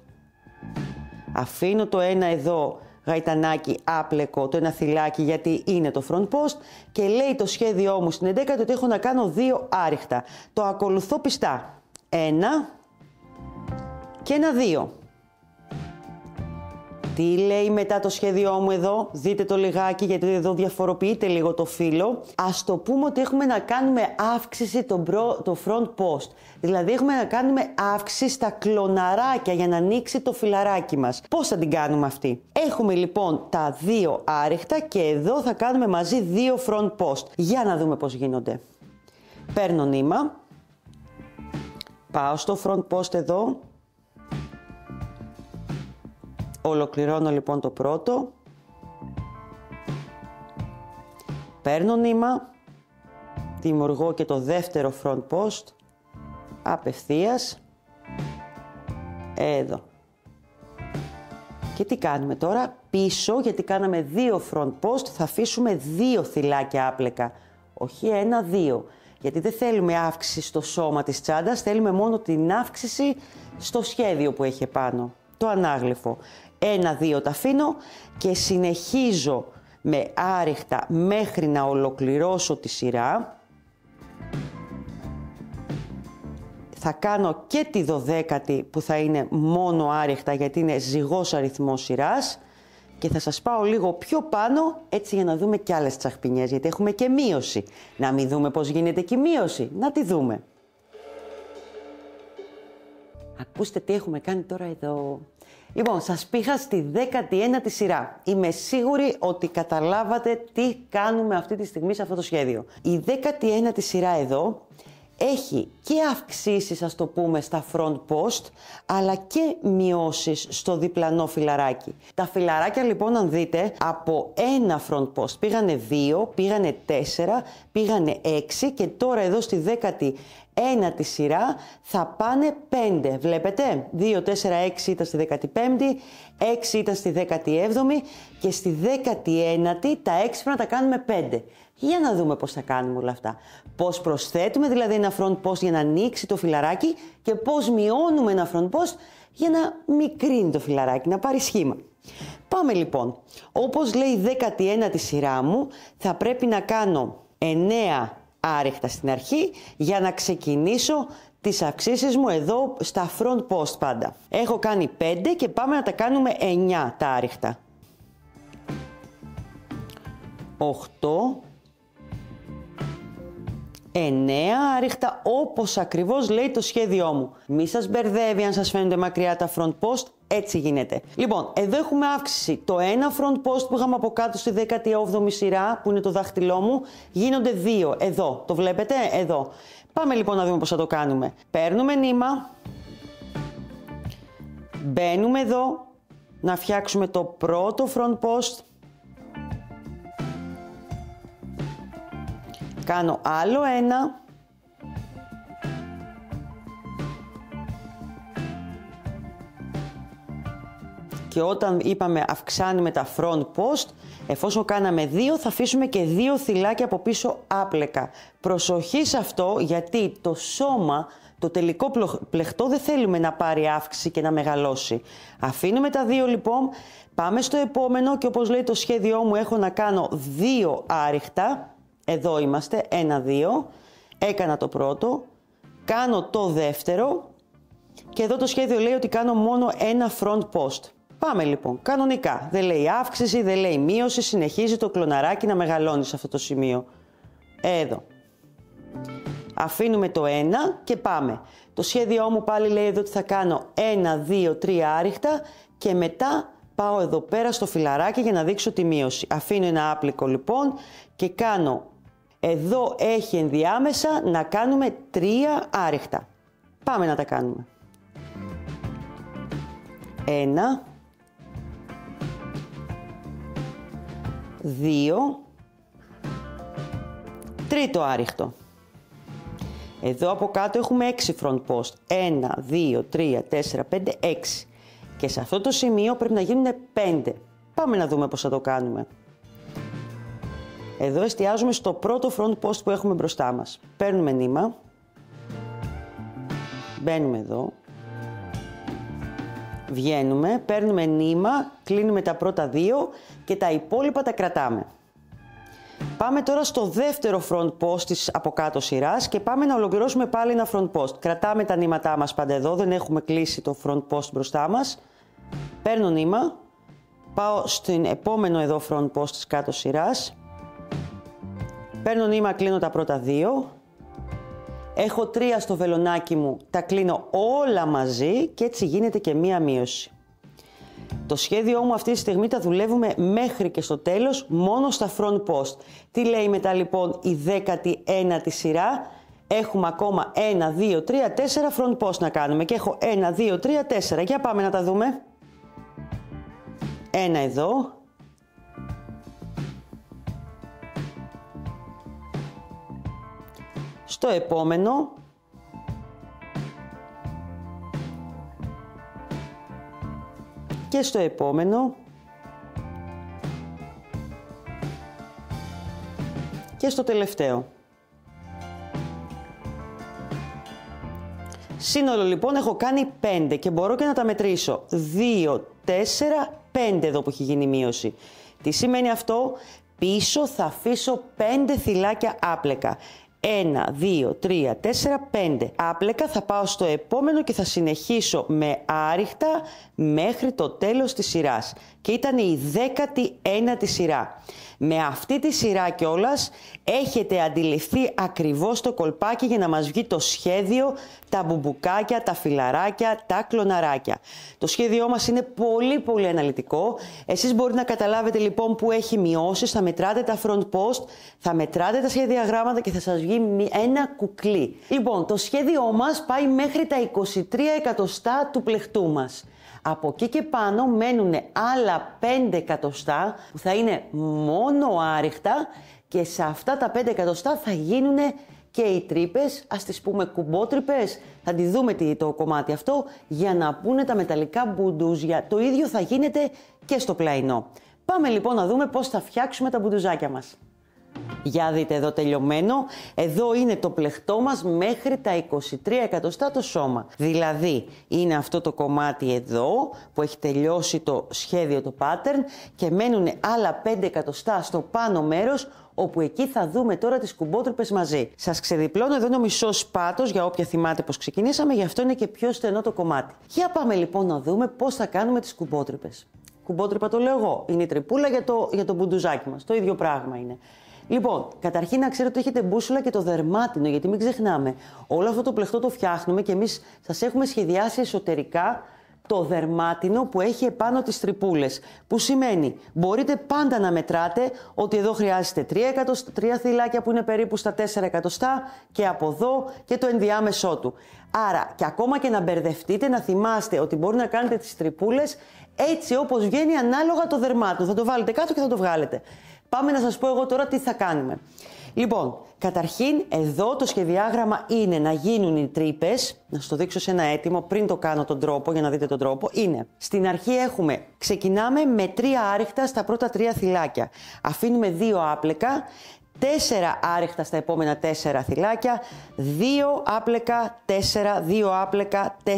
Αφήνω το ένα εδώ γαϊτανάκι άπλεκο, το ένα θυλάκι γιατί είναι το front post και λέει το σχέδιό μου στην 11η ότι έχω να κάνω 2 άριχτα. Το ακολουθώ πιστά. 1 και ένα 2. Τι λέει μετά το σχέδιό μου εδώ, δείτε το λιγάκι γιατί εδώ διαφοροποιείται λίγο το φύλλο. Ας το πούμε ότι έχουμε να κάνουμε αύξηση το front post. Δηλαδή έχουμε να κάνουμε αύξηση στα κλωναράκια για να ανοίξει το φυλαράκι μας. Πώς θα την κάνουμε αυτή? Έχουμε λοιπόν τα 2 άριχτα και εδώ θα κάνουμε μαζί 2 front post. Για να δούμε πώς γίνονται. Παίρνω νήμα, πάω στο front post εδώ. Ολοκληρώνω λοιπόν το πρώτο, παίρνω νήμα, δημιουργώ και το δεύτερο front post, απευθείας, εδώ. Και τι κάνουμε τώρα? Πίσω, γιατί κάναμε 2 front post, θα αφήσουμε 2 θυλάκια άπλεκα, όχι 1-2. Γιατί δεν θέλουμε αύξηση στο σώμα της τσάντας, θέλουμε μόνο την αύξηση στο σχέδιο που έχει επάνω, το ανάγλυφο. 1-2 τα αφήνω και συνεχίζω με άριχτα μέχρι να ολοκληρώσω τη σειρά. Θα κάνω και τη 12η που θα είναι μόνο άριχτα γιατί είναι ζυγός αριθμός σειράς και θα σας πάω λίγο πιο πάνω έτσι για να δούμε και άλλες τσαχπινιές γιατί έχουμε και μείωση. Να μην δούμε πώς γίνεται και η μείωση, να τη δούμε. Ακούστε τι έχουμε κάνει τώρα εδώ. Λοιπόν, σας πήγα στη 19η σειρά. Είμαι σίγουρη ότι καταλάβατε τι κάνουμε αυτή τη στιγμή σε αυτό το σχέδιο. Η 19η σειρά εδώ έχει και αυξήσεις, ας το πούμε, στα front post, αλλά και μειώσεις στο διπλανό φυλαράκι. Τα φυλαράκια λοιπόν, αν δείτε, από ένα front post πήγανε 2, πήγανε 4, πήγανε 6 και τώρα εδώ στη 19η σειρά θα πάνε 5. Βλέπετε, 2, 4, 6 ήταν στη 15η, 6 ήταν στη 17η και στη 19η τα 6 πρέπει να τα κάνουμε 5. Για να δούμε πώς θα κάνουμε όλα αυτά. Πώς προσθέτουμε δηλαδή ένα front post για να ανοίξει το φυλαράκι και πώς μειώνουμε ένα front post για να μικρύνει το φυλαράκι, να πάρει σχήμα. Πάμε λοιπόν. Όπως λέει η 19η σειρά μου, θα πρέπει να κάνω 9 άριχτα στην αρχή για να ξεκινήσω τις αυξήσεις μου εδώ στα front post πάντα. Έχω κάνει 5 και πάμε να τα κάνουμε 9 τα άριχτα. 8, 9 άριχτα όπως ακριβώς λέει το σχέδιό μου. Μη σας μπερδεύει αν σας φαίνονται μακριά τα front post, έτσι γίνεται. Λοιπόν, εδώ έχουμε αύξηση. Το ένα front post που είχαμε από κάτω στη 17η σειρά, που είναι το δάχτυλό μου, γίνονται 2. Εδώ, το βλέπετε, εδώ. Πάμε λοιπόν να δούμε πώς θα το κάνουμε. Παίρνουμε νήμα, μπαίνουμε εδώ, να φτιάξουμε το πρώτο front post. Κάνω άλλο ένα. Και όταν είπαμε αυξάνουμε τα front post, εφόσον κάναμε 2 θα αφήσουμε και 2 θυλάκια από πίσω άπλεκα. Προσοχή σε αυτό γιατί το σώμα, το τελικό πλεχτό δεν θέλουμε να πάρει αύξηση και να μεγαλώσει. Αφήνουμε τα 2 λοιπόν, πάμε στο επόμενο και όπως λέει το σχέδιό μου έχω να κάνω 2 άριχτα. Εδώ είμαστε, 1-2, έκανα το πρώτο, κάνω το δεύτερο και εδώ το σχέδιο λέει ότι κάνω μόνο ένα front post. Πάμε λοιπόν, κανονικά, δεν λέει αύξηση, δεν λέει μείωση, συνεχίζει το κλωναράκι να μεγαλώνει σε αυτό το σημείο. Εδώ. Αφήνουμε το 1 και πάμε. Το σχέδιό μου πάλι λέει εδώ ότι θα κάνω 1, 2, 3 άριχτα και μετά πάω εδώ πέρα στο φυλαράκι για να δείξω τη μείωση. Αφήνω ένα άπλικο λοιπόν και κάνω, εδώ έχει ενδιάμεσα να κάνουμε 3 άριχτα. Πάμε να τα κάνουμε. 1, 2, τρίτο άριχτο. Εδώ από κάτω έχουμε 6 front post. 1, 2, 3, 4, 5, 6. Και σε αυτό το σημείο πρέπει να γίνουν 5. Πάμε να δούμε πώς θα το κάνουμε. Εδώ εστιάζουμε στο πρώτο front post που έχουμε μπροστά μας. Παίρνουμε νήμα. Μπαίνουμε εδώ. Βγαίνουμε, παίρνουμε νήμα, κλείνουμε τα πρώτα 2 και τα υπόλοιπα τα κρατάμε. Πάμε τώρα στο δεύτερο front post της από κάτω σειράς και πάμε να ολοκληρώσουμε πάλι ένα front post. Κρατάμε τα νήματά μας πάντα εδώ, δεν έχουμε κλείσει το front post μπροστά μας. Παίρνω νήμα, πάω στην επόμενο εδώ front post της κάτω σειράς. Παίρνω νήμα, κλείνω τα πρώτα δύο. Έχω 3 στο βελονάκι μου, τα κλείνω όλα μαζί και έτσι γίνεται και μία μείωση. Το σχέδιό μου αυτή τη στιγμή τα δουλεύουμε μέχρι και στο τέλος μόνο στα front post. Τι λέει μετά λοιπόν η 19η σειρά? Έχουμε ακόμα 1, 2, 3, 4 front post να κάνουμε και έχω 1, 2, 3, 4. Για πάμε να τα δούμε. Ένα εδώ. Στο επόμενο. Και στο επόμενο. Και στο τελευταίο. Σύνολο λοιπόν έχω κάνει 5 και μπορώ και να τα μετρήσω. 2, 4, 5 εδώ που έχει γίνει μείωση. Τι σημαίνει αυτό? Πίσω θα αφήσω 5 θυλάκια άπλεκα. 1, 2, 3, 4, 5. Άπλεκα θα πάω στο επόμενο και θα συνεχίσω με άριχτα μέχρι το τέλος της σειράς. Και ήταν η 19η σειρά. Με αυτή τη σειρά κιόλας έχετε αντιληφθεί ακριβώς το κολπάκι για να μας βγει το σχέδιο, τα μπουμπουκάκια, τα φιλαράκια, τα κλωναράκια. Το σχέδιό μας είναι πολύ αναλυτικό. Εσείς μπορείτε να καταλάβετε λοιπόν που έχει μειώσεις, θα μετράτε τα front post, θα μετράτε τα σχεδιαγράμματα και θα σας βγει ένα κουκλί. Λοιπόν, το σχέδιό μας πάει μέχρι τα 23 εκατοστά του πλεχτού μας. Από εκεί και πάνω μένουν άλλα 5 εκατοστά που θα είναι μόνο άριχτα και σε αυτά τα 5 εκατοστά θα γίνουν και οι τρύπες, ας τις πούμε κουμπότρυπες, θα τη δούμε το κομμάτι αυτό για να πούνε τα μεταλλικά μπουντούζια. Το ίδιο θα γίνεται και στο πλαϊνό. Πάμε λοιπόν να δούμε πώς θα φτιάξουμε τα μπουντουζάκια μας. Για δείτε εδώ τελειωμένο, εδώ είναι το πλεχτό μας μέχρι τα 23 εκατοστά το σώμα. Δηλαδή είναι αυτό το κομμάτι εδώ που έχει τελειώσει το σχέδιο, το pattern και μένουν άλλα 5 εκατοστά στο πάνω μέρος όπου εκεί θα δούμε τώρα τις κουμπότρυπες μαζί. Σας ξεδιπλώνω, εδώ είναι ο μισός πάτος για όποια θυμάται πως ξεκινήσαμε, γι' αυτό είναι και πιο στενό το κομμάτι. Για πάμε λοιπόν να δούμε πώς θα κάνουμε τις κουμπότρυπες. Κουμπότρυπα το λέω εγώ, είναι η τρυπούλα για το μπουντουζάκι μας, το ίδιο πράγμα είναι. Λοιπόν, καταρχήν να ξέρετε ότι έχετε μπούσουλα και το δερμάτινο, γιατί μην ξεχνάμε, όλο αυτό το πλεχτό το φτιάχνουμε και εμείς σας έχουμε σχεδιάσει εσωτερικά το δερμάτινο που έχει επάνω τις τρυπούλες. Που σημαίνει, μπορείτε πάντα να μετράτε ότι εδώ χρειάζεται 3 θυλάκια που είναι περίπου στα 4 εκατοστά και από εδώ και το ενδιάμεσό του. Άρα, και ακόμα και να μπερδευτείτε, να θυμάστε ότι μπορεί να κάνετε τις τρυπούλες έτσι όπως βγαίνει ανάλογα το δερμάτινο. Θα το βάλετε κάτω και θα το βγάλετε. Πάμε να σας πω εγώ τώρα τι θα κάνουμε. Λοιπόν, καταρχήν εδώ το σχεδιάγραμμα είναι να γίνουν οι τρύπες, να σας το δείξω σε ένα έτοιμο πριν το κάνω τον τρόπο για να δείτε τον τρόπο, είναι στην αρχή ξεκινάμε με 3 άριχτα στα πρώτα 3 θυλάκια, αφήνουμε 2 άπλεκα, 4 άριχτα στα επόμενα 4 θυλάκια, 2 άπλεκα, 4, 2 άπλεκα, 4,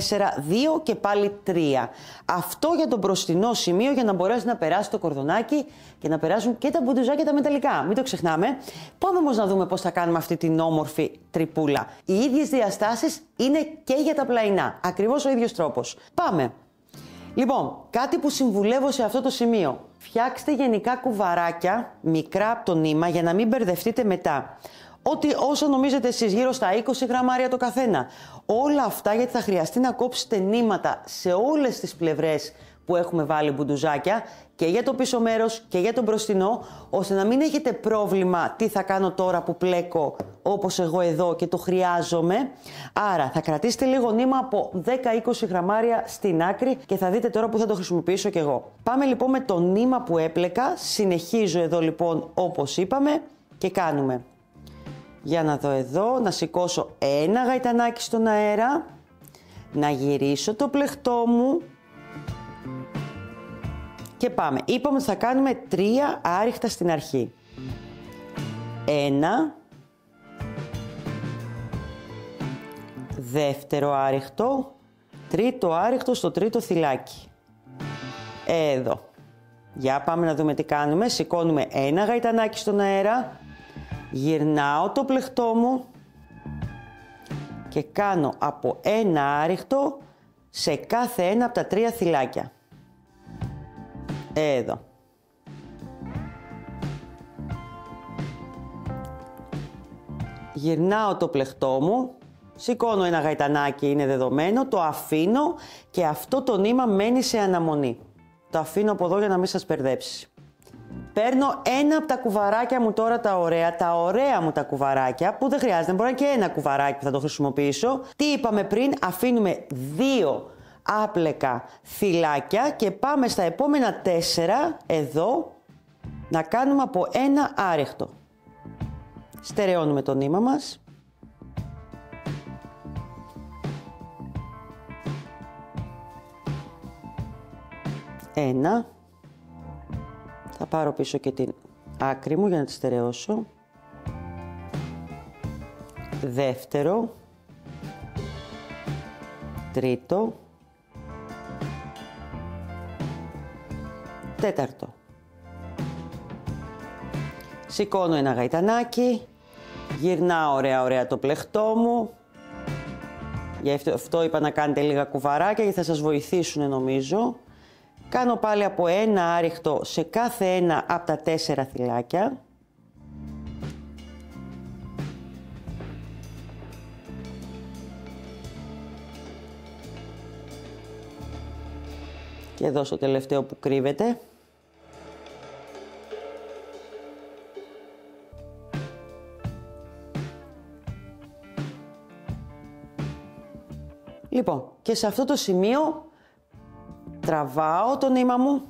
2 και πάλι 3. Αυτό για το μπροστινό σημείο για να μπορέσει να περάσει το κορδονάκι και να περάσουν και τα μπουντουζάκια τα μεταλλικά. Μην το ξεχνάμε. Πάμε όμως να δούμε πώς θα κάνουμε αυτή την όμορφη τρυπούλα. Οι ίδιες διαστάσεις είναι και για τα πλαϊνά. Ακριβώς ο ίδιος τρόπος. Πάμε. Λοιπόν, κάτι που συμβουλεύω σε αυτό το σημείο. Φτιάξτε γενικά κουβαράκια, μικρά από το νήμα, για να μην μπερδευτείτε μετά. Όσο νομίζετε εσείς, γύρω στα 20 γραμμάρια το καθένα. Όλα αυτά γιατί θα χρειαστεί να κόψετε νήματα σε όλες τις πλευρές που έχουμε βάλει μπουντουζάκια και για το πίσω μέρος και για το μπροστινό, ώστε να μην έχετε πρόβλημα τι θα κάνω τώρα που πλέκω όπως εγώ εδώ και το χρειάζομαι. Άρα θα κρατήσετε λίγο νήμα από 10-20 γραμμάρια στην άκρη και θα δείτε τώρα που θα το χρησιμοποιήσω κι εγώ. Πάμε λοιπόν με το νήμα που έπλεκα, συνεχίζω εδώ λοιπόν όπως είπαμε και κάνουμε. Για να δω εδώ, να σηκώσω ένα γαϊτανάκι στον αέρα, να γυρίσω το πλεχτό μου και πάμε. Είπαμε ότι θα κάνουμε 3 άριχτα στην αρχή. 1, δεύτερο άριχτο, τρίτο άριχτο στο τρίτο θυλάκι. Εδώ. Για πάμε να δούμε τι κάνουμε. Σηκώνουμε ένα γαϊτανάκι στον αέρα, Γυρνάω το πλεκτό μου και κάνω από ένα άριχτο σε κάθε ένα από τα 3 θυλάκια. Εδώ. Γυρνάω το πλεκτό μου, σηκώνω ένα γαϊτανάκι, είναι δεδομένο, το αφήνω και αυτό το νήμα μένει σε αναμονή. Το αφήνω από εδώ για να μην σας μπερδέψει. Παίρνω ένα από τα κουβαράκια μου τώρα τα ωραία μου τα κουβαράκια, που δεν χρειάζεται, μπορεί να είναι και ένα κουβαράκι που θα το χρησιμοποιήσω. Τι είπαμε πριν, αφήνουμε 2 άπλεκα θυλάκια και πάμε στα επόμενα 4 εδώ να κάνουμε από ένα άριχτο. Στερεώνουμε το νήμα μας. Ένα. Θα πάρω πίσω και την άκρη μου για να τη στερεώσω. Δεύτερο. Τρίτο. Τέταρτο. Σηκώνω ένα γαϊτανάκι. Γυρνάω ωραία το πλεκτό μου. Γι' αυτό είπα να κάνετε λίγα κουβαράκια γιατί θα σας βοηθήσουν νομίζω. Κάνω πάλι από ένα άριχτο σε κάθε ένα από τα 4 θυλάκια. Και εδώ στο τελευταίο που κρύβεται. Λοιπόν, και σε αυτό το σημείο τραβάω το νήμα μου,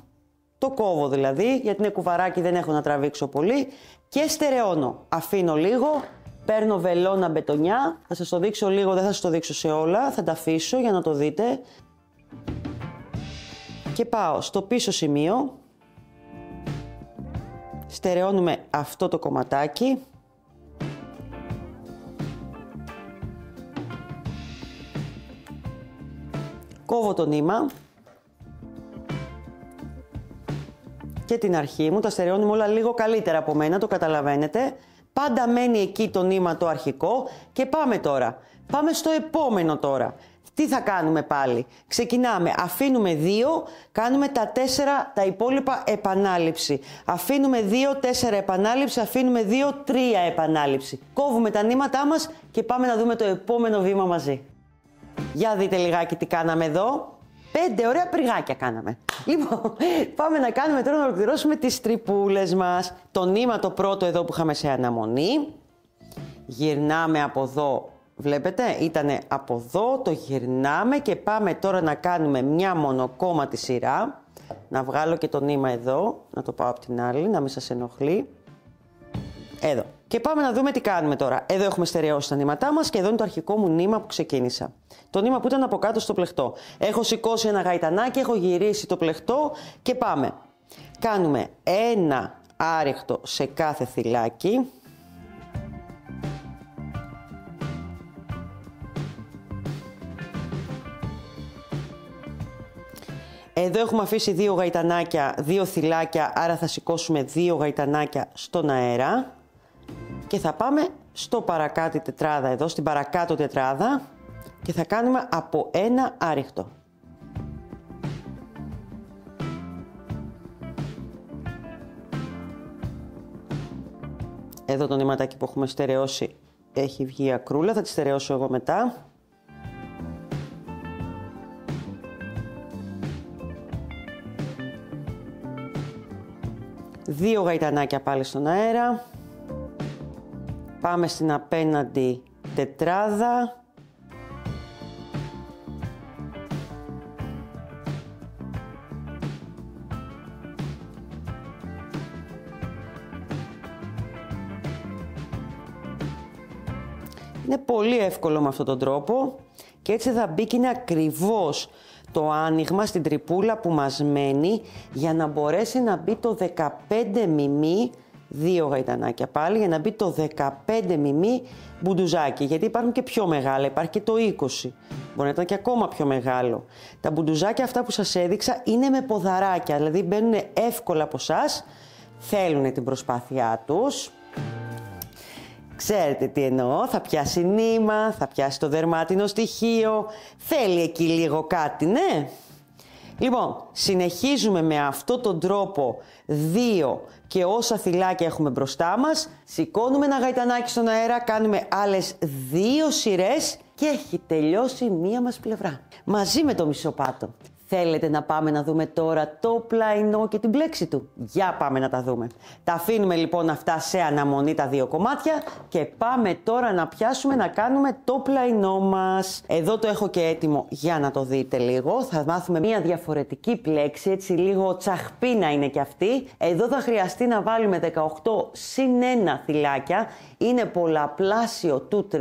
το κόβω δηλαδή, γιατί είναι κουβαράκι, δεν έχω να τραβήξω πολύ και στερεώνω. Αφήνω λίγο, παίρνω βελόνα μπετονιά, θα σας το δείξω λίγο, δεν θα σας το δείξω σε όλα, θα τα αφήσω για να το δείτε. Και πάω στο πίσω σημείο, στερεώνουμε αυτό το κομματάκι. Κόβω το νήμα και την αρχή μου, τα στερεώνουμε όλα λίγο καλύτερα από μένα, το καταλαβαίνετε. Πάντα μένει εκεί το νήμα το αρχικό και πάμε τώρα. Πάμε στο επόμενο τώρα. Τι θα κάνουμε πάλι. Ξεκινάμε, αφήνουμε 2, κάνουμε τα 4, τα υπόλοιπα επανάληψη. Αφήνουμε 2, 4 επανάληψη, αφήνουμε 2, 3 επανάληψη. Κόβουμε τα νήματά μας και πάμε να δούμε το επόμενο βήμα μαζί. Για δείτε λιγάκι τι κάναμε εδώ. 5 ωραία πριγάκια κάναμε. Λοιπόν, πάμε να κάνουμε τώρα να ολοκληρώσουμε τις τρυπούλες μας. Το νήμα το πρώτο εδώ που είχαμε σε αναμονή. Γυρνάμε από εδώ. Βλέπετε, ήτανε από εδώ, το γυρνάμε και πάμε τώρα να κάνουμε μια μονοκόμματη σειρά. Να βγάλω και το νήμα εδώ, να το πάω από την άλλη, να μην σας ενοχλεί. Εδώ. Και πάμε να δούμε τι κάνουμε τώρα. Εδώ έχουμε στερεώσει τα νήματά μας και εδώ είναι το αρχικό μου νήμα που ξεκίνησα. Το νήμα που ήταν από κάτω στο πλεκτό. Έχω σηκώσει ένα γαϊτανάκι, έχω γυρίσει το πλεκτό και πάμε. Κάνουμε ένα άριχτο σε κάθε θυλάκι. Εδώ έχουμε αφήσει 2 γαϊτανάκια, 2 θυλάκια, άρα θα σηκώσουμε 2 γαϊτανάκια στον αέρα. Και θα πάμε στο παρακάτω τετράδα εδώ, στην παρακάτω τετράδα και θα κάνουμε από ένα άριχτο. Εδώ το νήματάκι που έχουμε στερεώσει έχει βγει ακρούλα, θα τη στερεώσω εγώ μετά. Δύο γαϊτανάκια πάλι στον αέρα. Πάμε στην απέναντι τετράδα. Είναι πολύ εύκολο με αυτόν τον τρόπο και έτσι θα μπει και είναι ακριβώς το άνοιγμα στην τρυπούλα που μας μένει για να μπορέσει να μπει το 15 μμ, 2 γαϊτανάκια πάλι, για να μπει το 15 μμ μπουντουζάκι, γιατί υπάρχουν και πιο μεγάλα, υπάρχει και το 20, μπορεί να ήταν και ακόμα πιο μεγάλο. Τα μπουντουζάκια αυτά που σας έδειξα είναι με ποδαράκια, δηλαδή μπαίνουν εύκολα από εσάς, θέλουν την προσπάθειά τους. Ξέρετε τι εννοώ, θα πιάσει νήμα, θα πιάσει το δερμάτινο στοιχείο, θέλει εκεί λίγο κάτι, ναι. Λοιπόν, συνεχίζουμε με αυτόν τον τρόπο 2 και όσα θυλάκια έχουμε μπροστά μας, σηκώνουμε ένα γαϊτανάκι στον αέρα, κάνουμε άλλες 2 σειρές και έχει τελειώσει μία μας πλευρά. Μαζί με το μισοπάτο. Θέλετε να πάμε να δούμε τώρα το πλαϊνό και την πλέξη του? Για πάμε να τα δούμε. Τα αφήνουμε λοιπόν αυτά σε αναμονή τα 2 κομμάτια και πάμε τώρα να πιάσουμε να κάνουμε το πλαϊνό μας. Εδώ το έχω και έτοιμο για να το δείτε λίγο. Θα μάθουμε μια διαφορετική πλέξη, έτσι λίγο τσαχπίνα είναι και αυτή. Εδώ θα χρειαστεί να βάλουμε 18 συν 1 θυλάκια. Είναι πολλαπλάσιο του 3.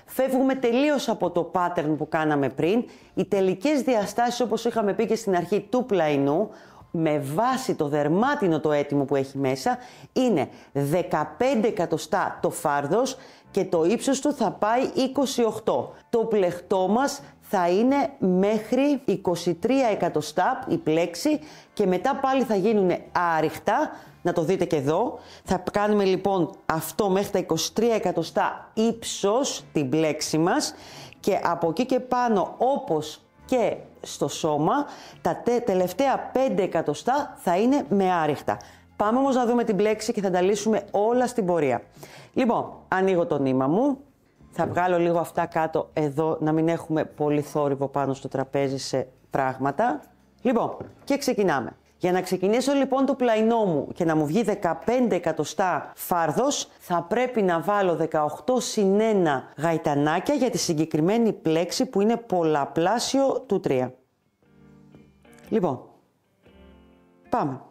Φεύγουμε τελείως από το pattern που κάναμε πριν. Οι τελικές διαστάσεις, όπως είχαμε πει και στην αρχή, του πλαϊνού, με βάση το δερμάτινο το έτοιμο που έχει μέσα, είναι 15 εκατοστά το φάρδος και το ίψος του θα πάει 28. Το πλεκτό μας θα είναι μέχρι 23 εκατοστά η πλέξη και μετά πάλι θα γίνουν άριχτα. Να το δείτε και εδώ. Θα κάνουμε λοιπόν αυτό μέχρι τα 23 εκατοστά ύψος την πλέξη μας και από εκεί και πάνω, όπως και στο σώμα, τα τελευταία 5 εκατοστά θα είναι με άριχτα. Πάμε όμως να δούμε την πλέξη και θα τα λύσουμε όλα στην πορεία. Λοιπόν, ανοίγω το νήμα μου. Θα βγάλω λίγο αυτά κάτω εδώ, να μην έχουμε πολύ θόρυβο πάνω στο τραπέζι σε πράγματα. Λοιπόν, και ξεκινάμε. Για να ξεκινήσω λοιπόν το πλαϊνό μου και να μου βγει 15 εκατοστά φάρδος, θα πρέπει να βάλω 18 συν 1 γαϊτανάκια για τη συγκεκριμένη πλέξη που είναι πολλαπλάσιο του 3. Λοιπόν, πάμε.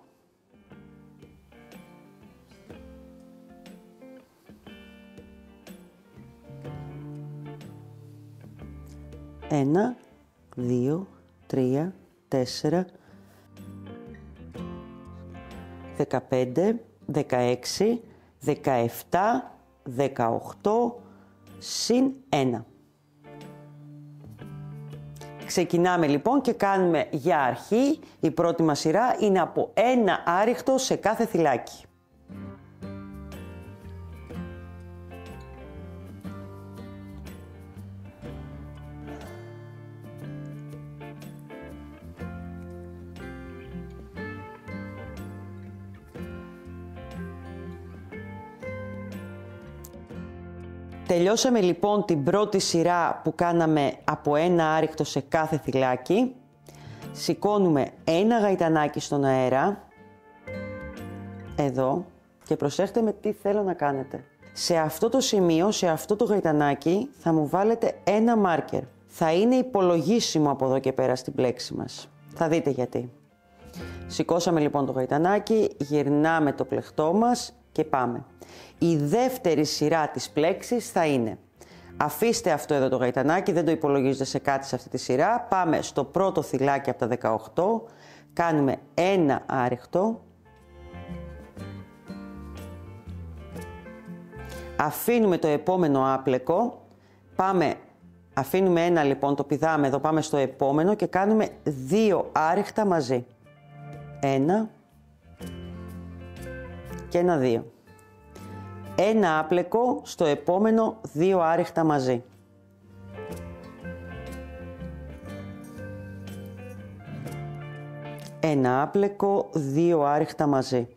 Ένα, 2, 3, 4, 15, 16, 17, 18, συν 1. Ξεκινάμε λοιπόν και κάνουμε για αρχή, η πρώτη μας σειρά είναι από ένα άριχτο σε κάθε θυλάκι. Τελειώσαμε λοιπόν την πρώτη σειρά που κάναμε από ένα άριχτο σε κάθε θυλάκι. Σηκώνουμε ένα γαϊτανάκι στον αέρα, εδώ, και προσέχτε με τι θέλω να κάνετε. Σε αυτό το σημείο, σε αυτό το γαϊτανάκι, θα μου βάλετε ένα μάρκερ. Θα είναι υπολογίσιμο από εδώ και πέρα στην πλέξη μας. Θα δείτε γιατί. Σηκώσαμε λοιπόν το γαϊτανάκι, γυρνάμε το πλεκτό μας και πάμε. Η δεύτερη σειρά της πλέξης θα είναι, αφήστε αυτό εδώ το γαϊτανάκι, δεν το υπολογίζετε σε κάτι σε αυτή τη σειρά. Πάμε στο πρώτο θυλάκι από τα 18, κάνουμε ένα άριχτο, αφήνουμε το επόμενο άπλεκο, αφήνουμε ένα λοιπόν, το πηδάμε εδώ, πάμε στο επόμενο και κάνουμε 2 άριχτα μαζί. 1 και ένα 2. Ένα άπλεκο στο επόμενο, 2 άριχτα μαζί. Ένα άπλεκο, 2 άριχτα μαζί.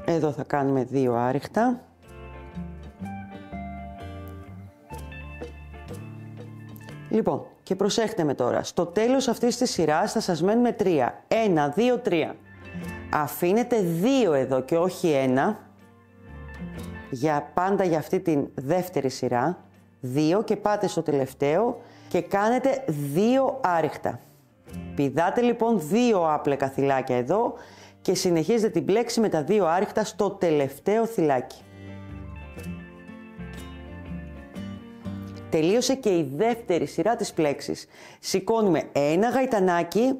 Εδώ θα κάνουμε 2 άριχτα. Λοιπόν, και προσέχτε με τώρα, στο τέλος αυτής της σειράς θα σας μένουμε 3. 1, 2, 3. Αφήνετε 2 εδώ και όχι 1. Για πάντα για αυτή την δεύτερη σειρά. 2 και πάτε στο τελευταίο και κάνετε 2 άριχτα. Πηδάτε λοιπόν 2 άπλεκα θυλάκια εδώ και συνεχίζετε την πλέξη με τα 2 άριχτα στο τελευταίο θυλάκι. Τελείωσε και η δεύτερη σειρά της πλέξης. Σηκώνουμε ένα γαϊτανάκι.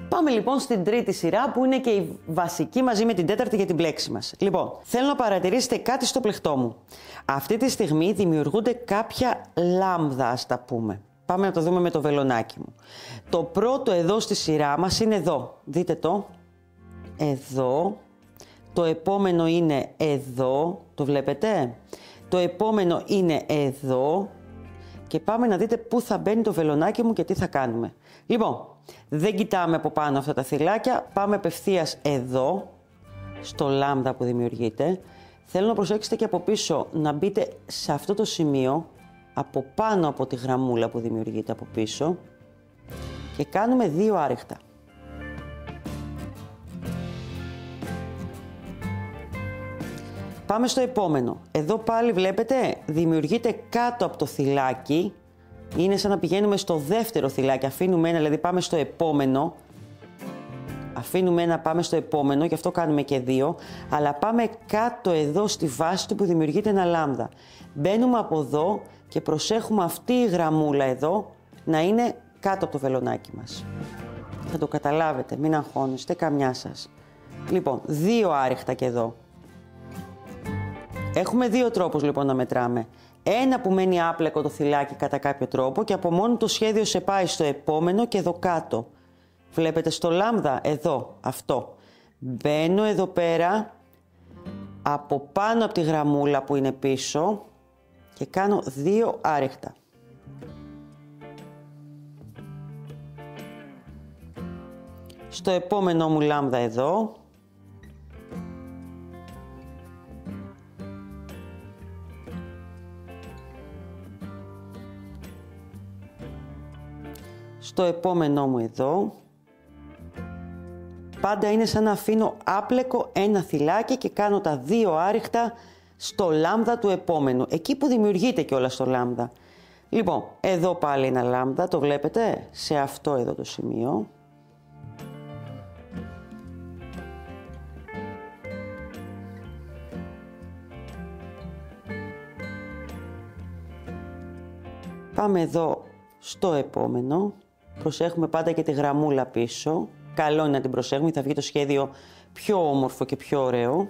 Πάμε λοιπόν στην τρίτη σειρά που είναι και η βασική μαζί με την τέταρτη για την πλέξη μας. Λοιπόν, θέλω να παρατηρήσετε κάτι στο πλεκτό μου. Αυτή τη στιγμή δημιουργούνται κάποια λάμδα, ας τα πούμε. Πάμε να το δούμε με το βελονάκι μου. Το πρώτο εδώ στη σειρά μας είναι εδώ. Δείτε το. Εδώ. Το επόμενο είναι εδώ. Το βλέπετε. Το επόμενο είναι εδώ. Και πάμε να δείτε πού θα μπαίνει το βελονάκι μου και τι θα κάνουμε. Λοιπόν, δεν κοιτάμε από πάνω αυτά τα θυλάκια. Πάμε απευθείας εδώ, στο λάμδα που δημιουργείται. Θέλω να προσέξετε και από πίσω να μπείτε σε αυτό το σημείο, από πάνω από τη γραμμούλα που δημιουργείται από πίσω. Και κάνουμε 2 άριχτα. Πάμε στο επόμενο. Εδώ πάλι βλέπετε, δημιουργείται κάτω από το θυλάκι. Είναι σαν να πηγαίνουμε στο δεύτερο θυλάκι. Αφήνουμε ένα, δηλαδή πάμε στο επόμενο. Αφήνουμε ένα, πάμε στο επόμενο, γι' αυτό κάνουμε και 2. Αλλά πάμε κάτω εδώ στη βάση του που δημιουργείται ένα λάμδα. Μπαίνουμε από εδώ και προσέχουμε αυτή η γραμμούλα εδώ να είναι κάτω από το βελονάκι μας. Θα το καταλάβετε, μην αγχώνεστε, καμιά σας. Λοιπόν, 2 άριχτα και εδώ. Έχουμε 2 τρόπους λοιπόν να μετράμε. Ένα που μένει άπλεκο το θυλάκι κατά κάποιο τρόπο και από μόνο το σχέδιο σε πάει στο επόμενο και εδώ κάτω. Βλέπετε στο λάμδα, εδώ, αυτό. Μπαίνω εδώ πέρα, από πάνω από τη γραμμούλα που είναι πίσω και κάνω 2 άριχτα. Στο επόμενο μου λάμδα εδώ. Στο επόμενό μου εδώ. Πάντα είναι σαν να αφήνω άπλεκο ένα θυλάκι και κάνω τα 2 άριχτα στο λάμδα του επόμενου. Εκεί που δημιουργείται κιόλας στο λάμδα. Λοιπόν, εδώ πάλι ένα λάμδα, το βλέπετε, σε αυτό εδώ το σημείο. Πάμε εδώ στο επόμενο. Προσέχουμε πάντα και τη γραμμούλα πίσω. Καλό είναι να την προσέχουμε, θα βγει το σχέδιο πιο όμορφο και πιο ωραίο.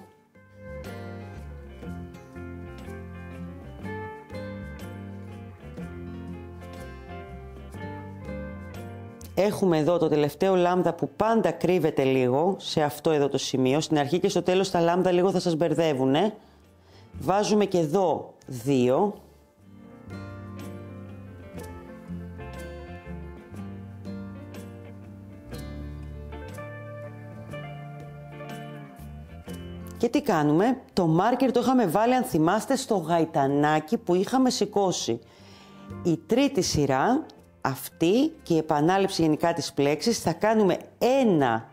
Έχουμε εδώ το τελευταίο λάμδα που πάντα κρύβεται λίγο, σε αυτό εδώ το σημείο. Στην αρχή και στο τέλος τα λάμδα λίγο θα σας μπερδεύουνε. Βάζουμε και εδώ 2. Και τι κάνουμε, το μάρκερ το είχαμε βάλει, αν θυμάστε, στο γαϊτανάκι που είχαμε σηκώσει. Η τρίτη σειρά, αυτή και η επανάληψη γενικά της πλέξης, θα κάνουμε ένα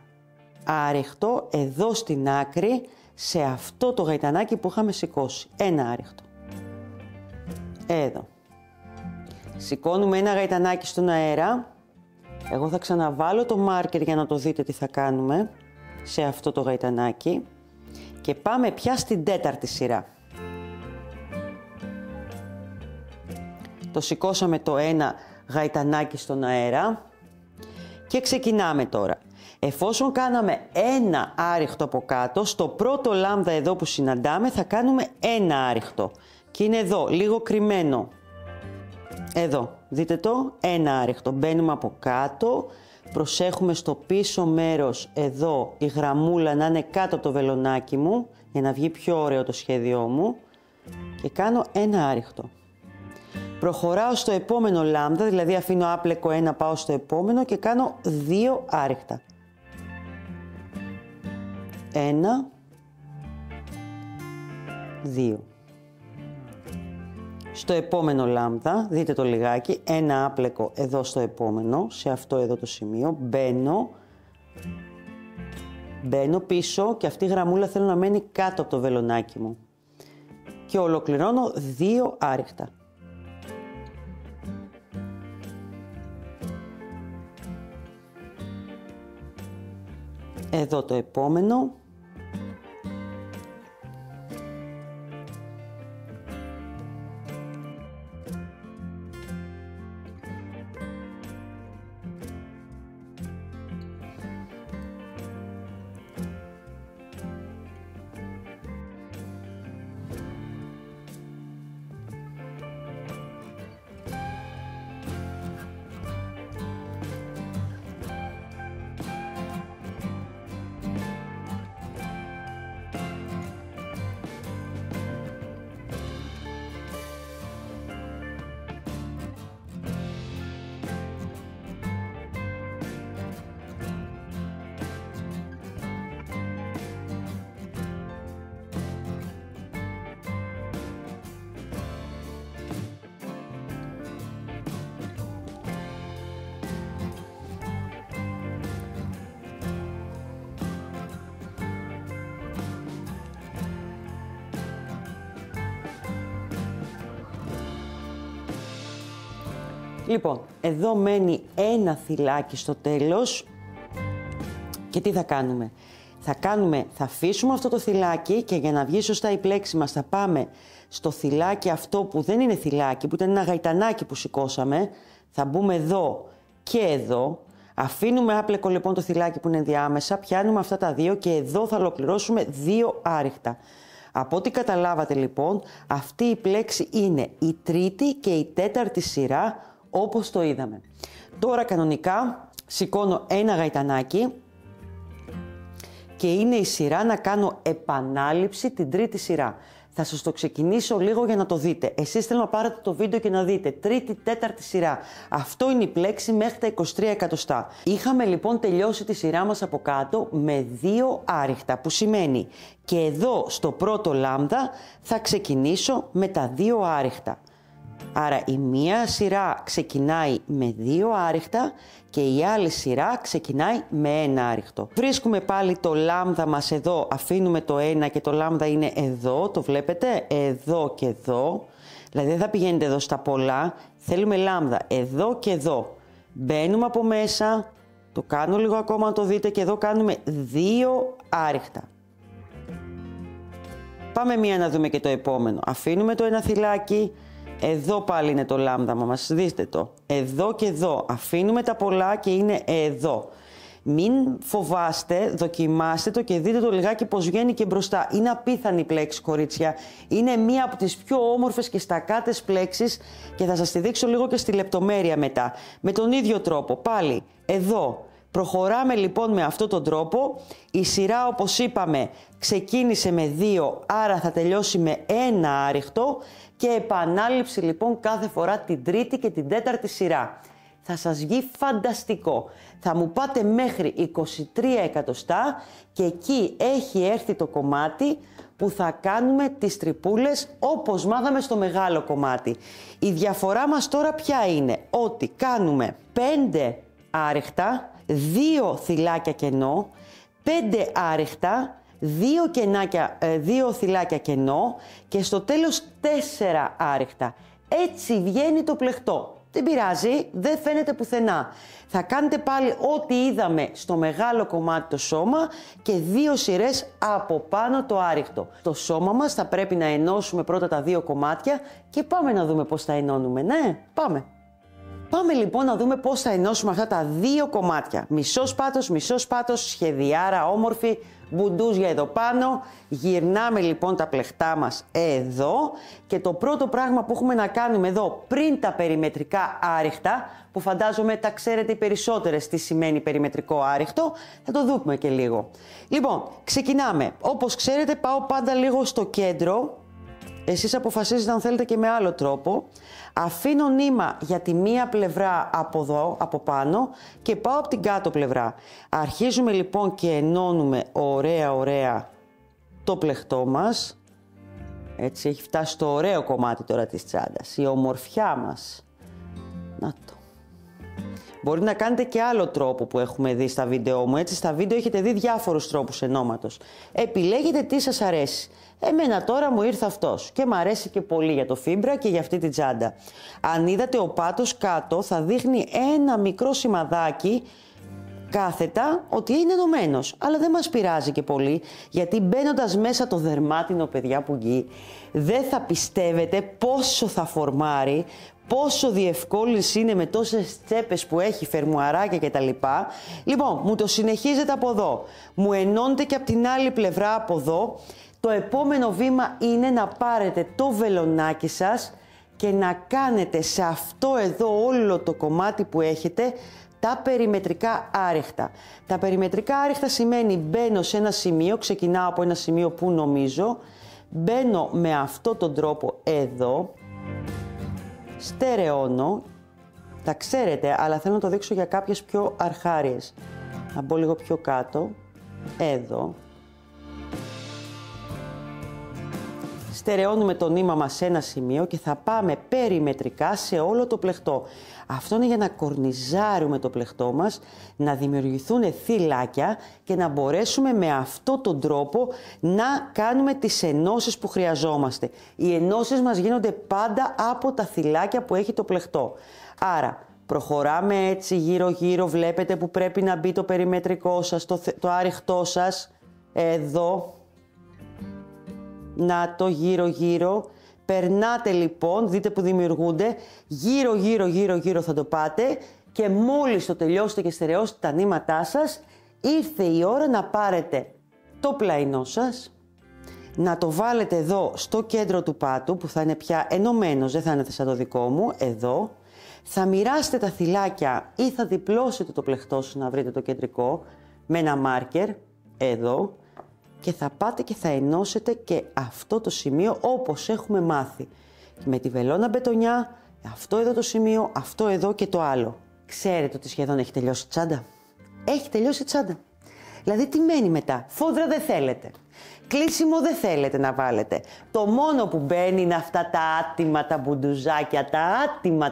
άριχτο εδώ στην άκρη, σε αυτό το γαϊτανάκι που είχαμε σηκώσει. Ένα άριχτο. Εδώ. Σηκώνουμε ένα γαϊτανάκι στον αέρα. Εγώ θα ξαναβάλω το μάρκερ για να το δείτε τι θα κάνουμε σε αυτό το γαϊτανάκι. Και πάμε πια στην τέταρτη σειρά. Το σηκώσαμε το ένα γαϊτανάκι στον αέρα και ξεκινάμε τώρα. Εφόσον κάναμε ένα άριχτο από κάτω, στο πρώτο λάμδα εδώ που συναντάμε θα κάνουμε ένα άριχτο. Και είναι εδώ, λίγο κρυμμένο. Εδώ, δείτε το, ένα άριχτο. Μπαίνουμε από κάτω. Προσέχουμε στο πίσω μέρος εδώ η γραμμούλα να είναι κάτω από το βελονάκι μου για να βγει πιο ωραίο το σχέδιό μου και κάνω ένα άριχτο. Προχωράω στο επόμενο λάμδα, δηλαδή αφήνω άπλεκο ένα, πάω στο επόμενο και κάνω 2 άριχτα. 1, 2. Στο επόμενο λάμδα, δείτε το λιγάκι, ένα άπλεκο εδώ στο επόμενο, σε αυτό εδώ το σημείο, μπαίνω πίσω και αυτή η γραμμούλα θέλω να μένει κάτω από το βελονάκι μου. Και ολοκληρώνω 2 άριχτα. Εδώ το επόμενο. Λοιπόν, εδώ μένει ένα θυλάκι στο τέλος και τι θα κάνουμε. Θα αφήσουμε αυτό το θυλάκι και για να βγει σωστά η πλέξη μας θα πάμε στο θυλάκι αυτό που δεν είναι θυλάκι, που ήταν ένα γαϊτανάκι που σηκώσαμε. Θα μπούμε εδώ και εδώ. Αφήνουμε άπλεκο λοιπόν το θυλάκι που είναι διάμεσα, πιάνουμε αυτά τα δύο και εδώ θα ολοκληρώσουμε 2 άριχτα. Από ό,τι καταλάβατε λοιπόν, αυτή η πλέξη είναι η τρίτη και η τέταρτη σειρά όπως το είδαμε. Τώρα κανονικά σηκώνω ένα γαϊτανάκι και είναι η σειρά να κάνω επανάληψη την τρίτη σειρά. Θα σας το ξεκινήσω λίγο για να το δείτε. Εσείς θέλω να πάρετε το βίντεο και να δείτε τρίτη, τέταρτη σειρά. Αυτό είναι η πλέξη μέχρι τα 23 εκατοστά. Είχαμε λοιπόν τελειώσει τη σειρά μας από κάτω με 2 άριχτα, που σημαίνει και εδώ στο πρώτο λάμδα θα ξεκινήσω με τα 2 άριχτα. Άρα η μία σειρά ξεκινάει με 2 άριχτα και η άλλη σειρά ξεκινάει με 1 άριχτο. Βρίσκουμε πάλι το λάμδα μας εδώ, αφήνουμε το 1 και το λάμδα είναι εδώ, το βλέπετε, εδώ και εδώ. Δηλαδή δεν θα πηγαίνετε εδώ στα πολλά, θέλουμε λάμδα εδώ και εδώ. Μπαίνουμε από μέσα, το κάνω λίγο ακόμα να το δείτε και εδώ κάνουμε 2 άριχτα. Πάμε μία να δούμε και το επόμενο. Αφήνουμε το ένα θυλάκι. Εδώ πάλι είναι το λάμδα μας, δείτε το. Εδώ και εδώ. Αφήνουμε τα πολλά και είναι εδώ. Μην φοβάστε, δοκιμάστε το και δείτε το λιγάκι πως βγαίνει και μπροστά. Είναι απίθανη πλέξη, κορίτσια. Είναι μία από τις πιο όμορφες και στακάτες πλέξεις και θα σας τη δείξω λίγο και στη λεπτομέρεια μετά. Με τον ίδιο τρόπο, πάλι εδώ. Προχωράμε λοιπόν με αυτόν τον τρόπο. Η σειρά, όπως είπαμε, ξεκίνησε με 2, άρα θα τελειώσει με 1 άριχτο και επανάληψη λοιπόν κάθε φορά την τρίτη και την τέταρτη σειρά. Θα σας βγει φανταστικό. Θα μου πάτε μέχρι 23 εκατοστά και εκεί έχει έρθει το κομμάτι που θα κάνουμε τις τρυπούλες όπως μάθαμε στο μεγάλο κομμάτι. Η διαφορά μας τώρα ποια είναι? Ότι κάνουμε 5 άριχτα, 2 θυλάκια κενό, 5 άριχτα, 2 θυλάκια κενό και στο τέλος 4 άριχτα. Έτσι βγαίνει το πλεχτό. Δεν πειράζει, δεν φαίνεται πουθενά. Θα κάνετε πάλι ό,τι είδαμε στο μεγάλο κομμάτι το σώμα και 2 σειρές από πάνω το άριχτο. Το σώμα μας θα πρέπει να ενώσουμε πρώτα τα 2 κομμάτια και πάμε να δούμε πώς τα ενώνουμε. Ναι, πάμε. Πάμε λοιπόν να δούμε πώς θα ενώσουμε αυτά τα 2 κομμάτια. Μισό σπάτος, σχεδιάρα όμορφη, μπουντούζια εδώ πάνω. Γυρνάμε λοιπόν τα πλεχτά μας εδώ και το πρώτο πράγμα που έχουμε να κάνουμε εδώ πριν τα περιμετρικά άριχτα, που φαντάζομαι τα ξέρετε οι περισσότερες τι σημαίνει περιμετρικό άριχτο, θα το δούμε και λίγο. Λοιπόν, ξεκινάμε. Όπως ξέρετε πάω πάντα λίγο στο κέντρο. Εσείς αποφασίζετε αν θέλετε και με άλλο τρόπο. Αφήνω νήμα για τη μία πλευρά από εδώ, από πάνω και πάω από την κάτω πλευρά. Αρχίζουμε λοιπόν και ενώνουμε ωραία το πλεχτό μας. Έτσι έχει φτάσει το ωραίο κομμάτι τώρα της τσάντας, η ομορφιά μας. Να το. Μπορεί να κάνετε και άλλο τρόπο που έχουμε δει στα βίντεό μου, έτσι στα βίντεο έχετε δει διάφορους τρόπους ενώματος. Επιλέγετε τι σας αρέσει. Εμένα τώρα μου ήρθε αυτός και μου αρέσει και πολύ για το φίμπρα και για αυτή την τσάντα. Αν είδατε ο πάτος κάτω θα δείχνει ένα μικρό σημαδάκι κάθετα ότι είναι ενωμένος. Αλλά δεν μας πειράζει και πολύ, γιατί μπαίνοντας μέσα το δερμάτινο, παιδιά που γκεί, δεν θα πιστεύετε πόσο θα φορμάρει, πόσο διευκόλυνση είναι με τόσες τσέπες που έχει, φερμουαράκια κτλ. Λοιπόν, μου το συνεχίζετε από εδώ, μου ενώνετε και από την άλλη πλευρά από εδώ. Το επόμενο βήμα είναι να πάρετε το βελονάκι σας και να κάνετε σε αυτό εδώ όλο το κομμάτι που έχετε τα περιμετρικά άριχτα. Τα περιμετρικά άριχτα σημαίνει μπαίνω σε ένα σημείο, ξεκινάω από ένα σημείο που νομίζω, μπαίνω με αυτόν τον τρόπο εδώ, στερεώνω, τα ξέρετε, αλλά θέλω να το δείξω για κάποιες πιο αρχάριες. Να μπω λίγο πιο κάτω, εδώ. Στερεώνουμε το νήμα μας σε ένα σημείο και θα πάμε περιμετρικά σε όλο το πλεχτό. Αυτό είναι για να κορνιζάρουμε το πλεχτό μας, να δημιουργηθούν θυλάκια και να μπορέσουμε με αυτόν τον τρόπο να κάνουμε τις ενώσεις που χρειαζόμαστε. Οι ενώσεις μας γίνονται πάντα από τα θυλάκια που έχει το πλεχτό. Άρα, προχωράμε έτσι γύρω-γύρω, βλέπετε που πρέπει να μπει το περιμετρικό σας, το άριχτό σας, εδώ. Να το γύρω-γύρω. Περνάτε λοιπόν, δείτε που δημιουργούνται, γύρω-γύρω θα το πάτε και μόλις το τελειώσετε και στερεώσετε τα νήματά σας, ήρθε η ώρα να πάρετε το πλαϊνό σας, να το βάλετε εδώ στο κέντρο του πάτου που θα είναι πια ενωμένος, δεν θα είναι σαν το δικό μου, εδώ. Θα μοιράσετε τα θυλάκια ή θα διπλώσετε το πλεχτό σας να βρείτε το κεντρικό με ένα μάρκερ, εδώ. Και θα πάτε και θα ενώσετε και αυτό το σημείο όπως έχουμε μάθει. Με τη βελόνα μπετονιά, αυτό εδώ το σημείο, αυτό εδώ και το άλλο. Ξέρετε ότι σχεδόν έχει τελειώσει η τσάντα. Έχει τελειώσει η τσάντα. Δηλαδή τι μένει μετά? Φόντρα δεν θέλετε. Κλείσιμο δεν θέλετε να βάλετε. Το μόνο που μπαίνει είναι αυτά τα άτιμα τα μπουντουζάκια,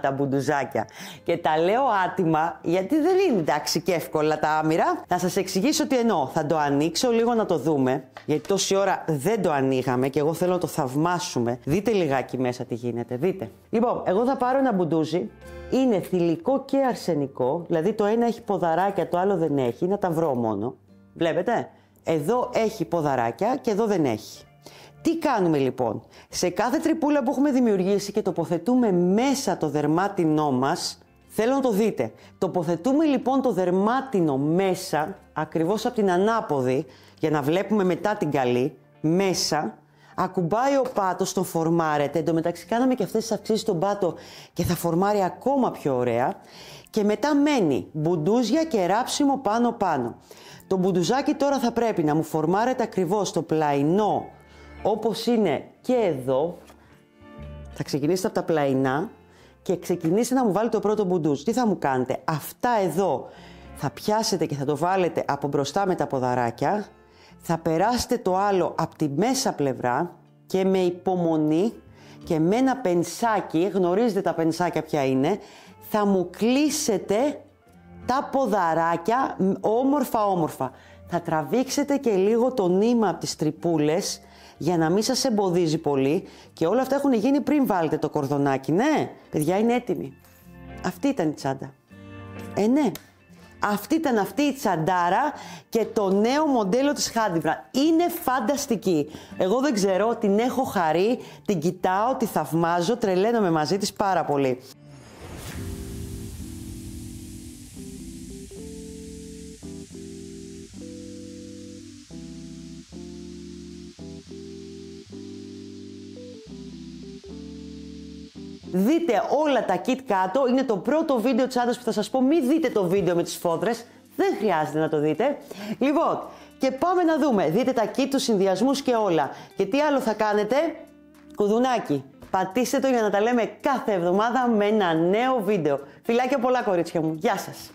τα μπουντουζάκια. Και τα λέω άτιμα γιατί δεν είναι εντάξει και εύκολα τα άμυρα. Θα σας εξηγήσω τι εννοώ. Θα το ανοίξω λίγο να το δούμε, γιατί τόση ώρα δεν το ανοίγαμε και εγώ θέλω να το θαυμάσουμε. Δείτε λιγάκι μέσα τι γίνεται, δείτε. Λοιπόν, εγώ θα πάρω ένα μπουντούζι. Είναι θηλυκό και αρσενικό, δηλαδή το ένα έχει ποδαράκια, το άλλο δεν έχει, να τα βρω μόνο. Βλέπετε? Εδώ έχει ποδαράκια και εδώ δεν έχει. Τι κάνουμε λοιπόν? Σε κάθε τρυπούλα που έχουμε δημιουργήσει και τοποθετούμε μέσα το δερμάτινό μας, θέλω να το δείτε. Τοποθετούμε λοιπόν το δερμάτινο μέσα, ακριβώς από την ανάποδη, για να βλέπουμε μετά την καλή, μέσα. Ακουμπάει ο πάτος, τον φορμάρεται. Εν τω μεταξύ κάναμε και αυτές τις αυξήσεις στον πάτο και θα φορμάρει ακόμα πιο ωραία. Και μετά μένει μπουντούζια και ράψιμο πάνω-πάνω. Το μπουντουζάκι τώρα θα πρέπει να μου φορμάρεται ακριβώς το πλαϊνό όπως είναι και εδώ. Θα ξεκινήσετε από τα πλαϊνά και ξεκινήσετε να μου βάλετε το πρώτο μπουντούζ. Τι θα μου κάνετε? Αυτά εδώ θα πιάσετε και θα το βάλετε από μπροστά με τα ποδαράκια. Θα περάσετε το άλλο από τη μέσα πλευρά και με υπομονή και με ένα πενσάκι, γνωρίζετε τα πενσάκια ποια είναι, θα μου κλείσετε τα ποδαράκια όμορφα. Θα τραβήξετε και λίγο το νήμα από τις τρυπούλες για να μην σας εμποδίζει πολύ και όλα αυτά έχουν γίνει πριν βάλετε το κορδονάκι, ναι. Παιδιά, είναι έτοιμη. Αυτή ήταν η τσάντα. Ναι. Αυτή ήταν αυτή η τσαντάρα και το νέο μοντέλο της Handibra. Είναι φανταστική. Εγώ δεν ξέρω, την έχω χαρεί, την κοιτάω, τη θαυμάζω, τρελαίνομαι μαζί της πάρα πολύ. Δείτε όλα τα kit κάτω, είναι το πρώτο βίντεο τσάντας που θα σας πω, μην δείτε το βίντεο με τις φόντρες, δεν χρειάζεται να το δείτε. Λοιπόν, και πάμε να δούμε, δείτε τα kit, τους συνδυασμούς και όλα. Και τι άλλο θα κάνετε? Κουδουνάκι, πατήστε το για να τα λέμε κάθε εβδομάδα με ένα νέο βίντεο. Φιλάκια πολλά κορίτσια μου, γεια σας.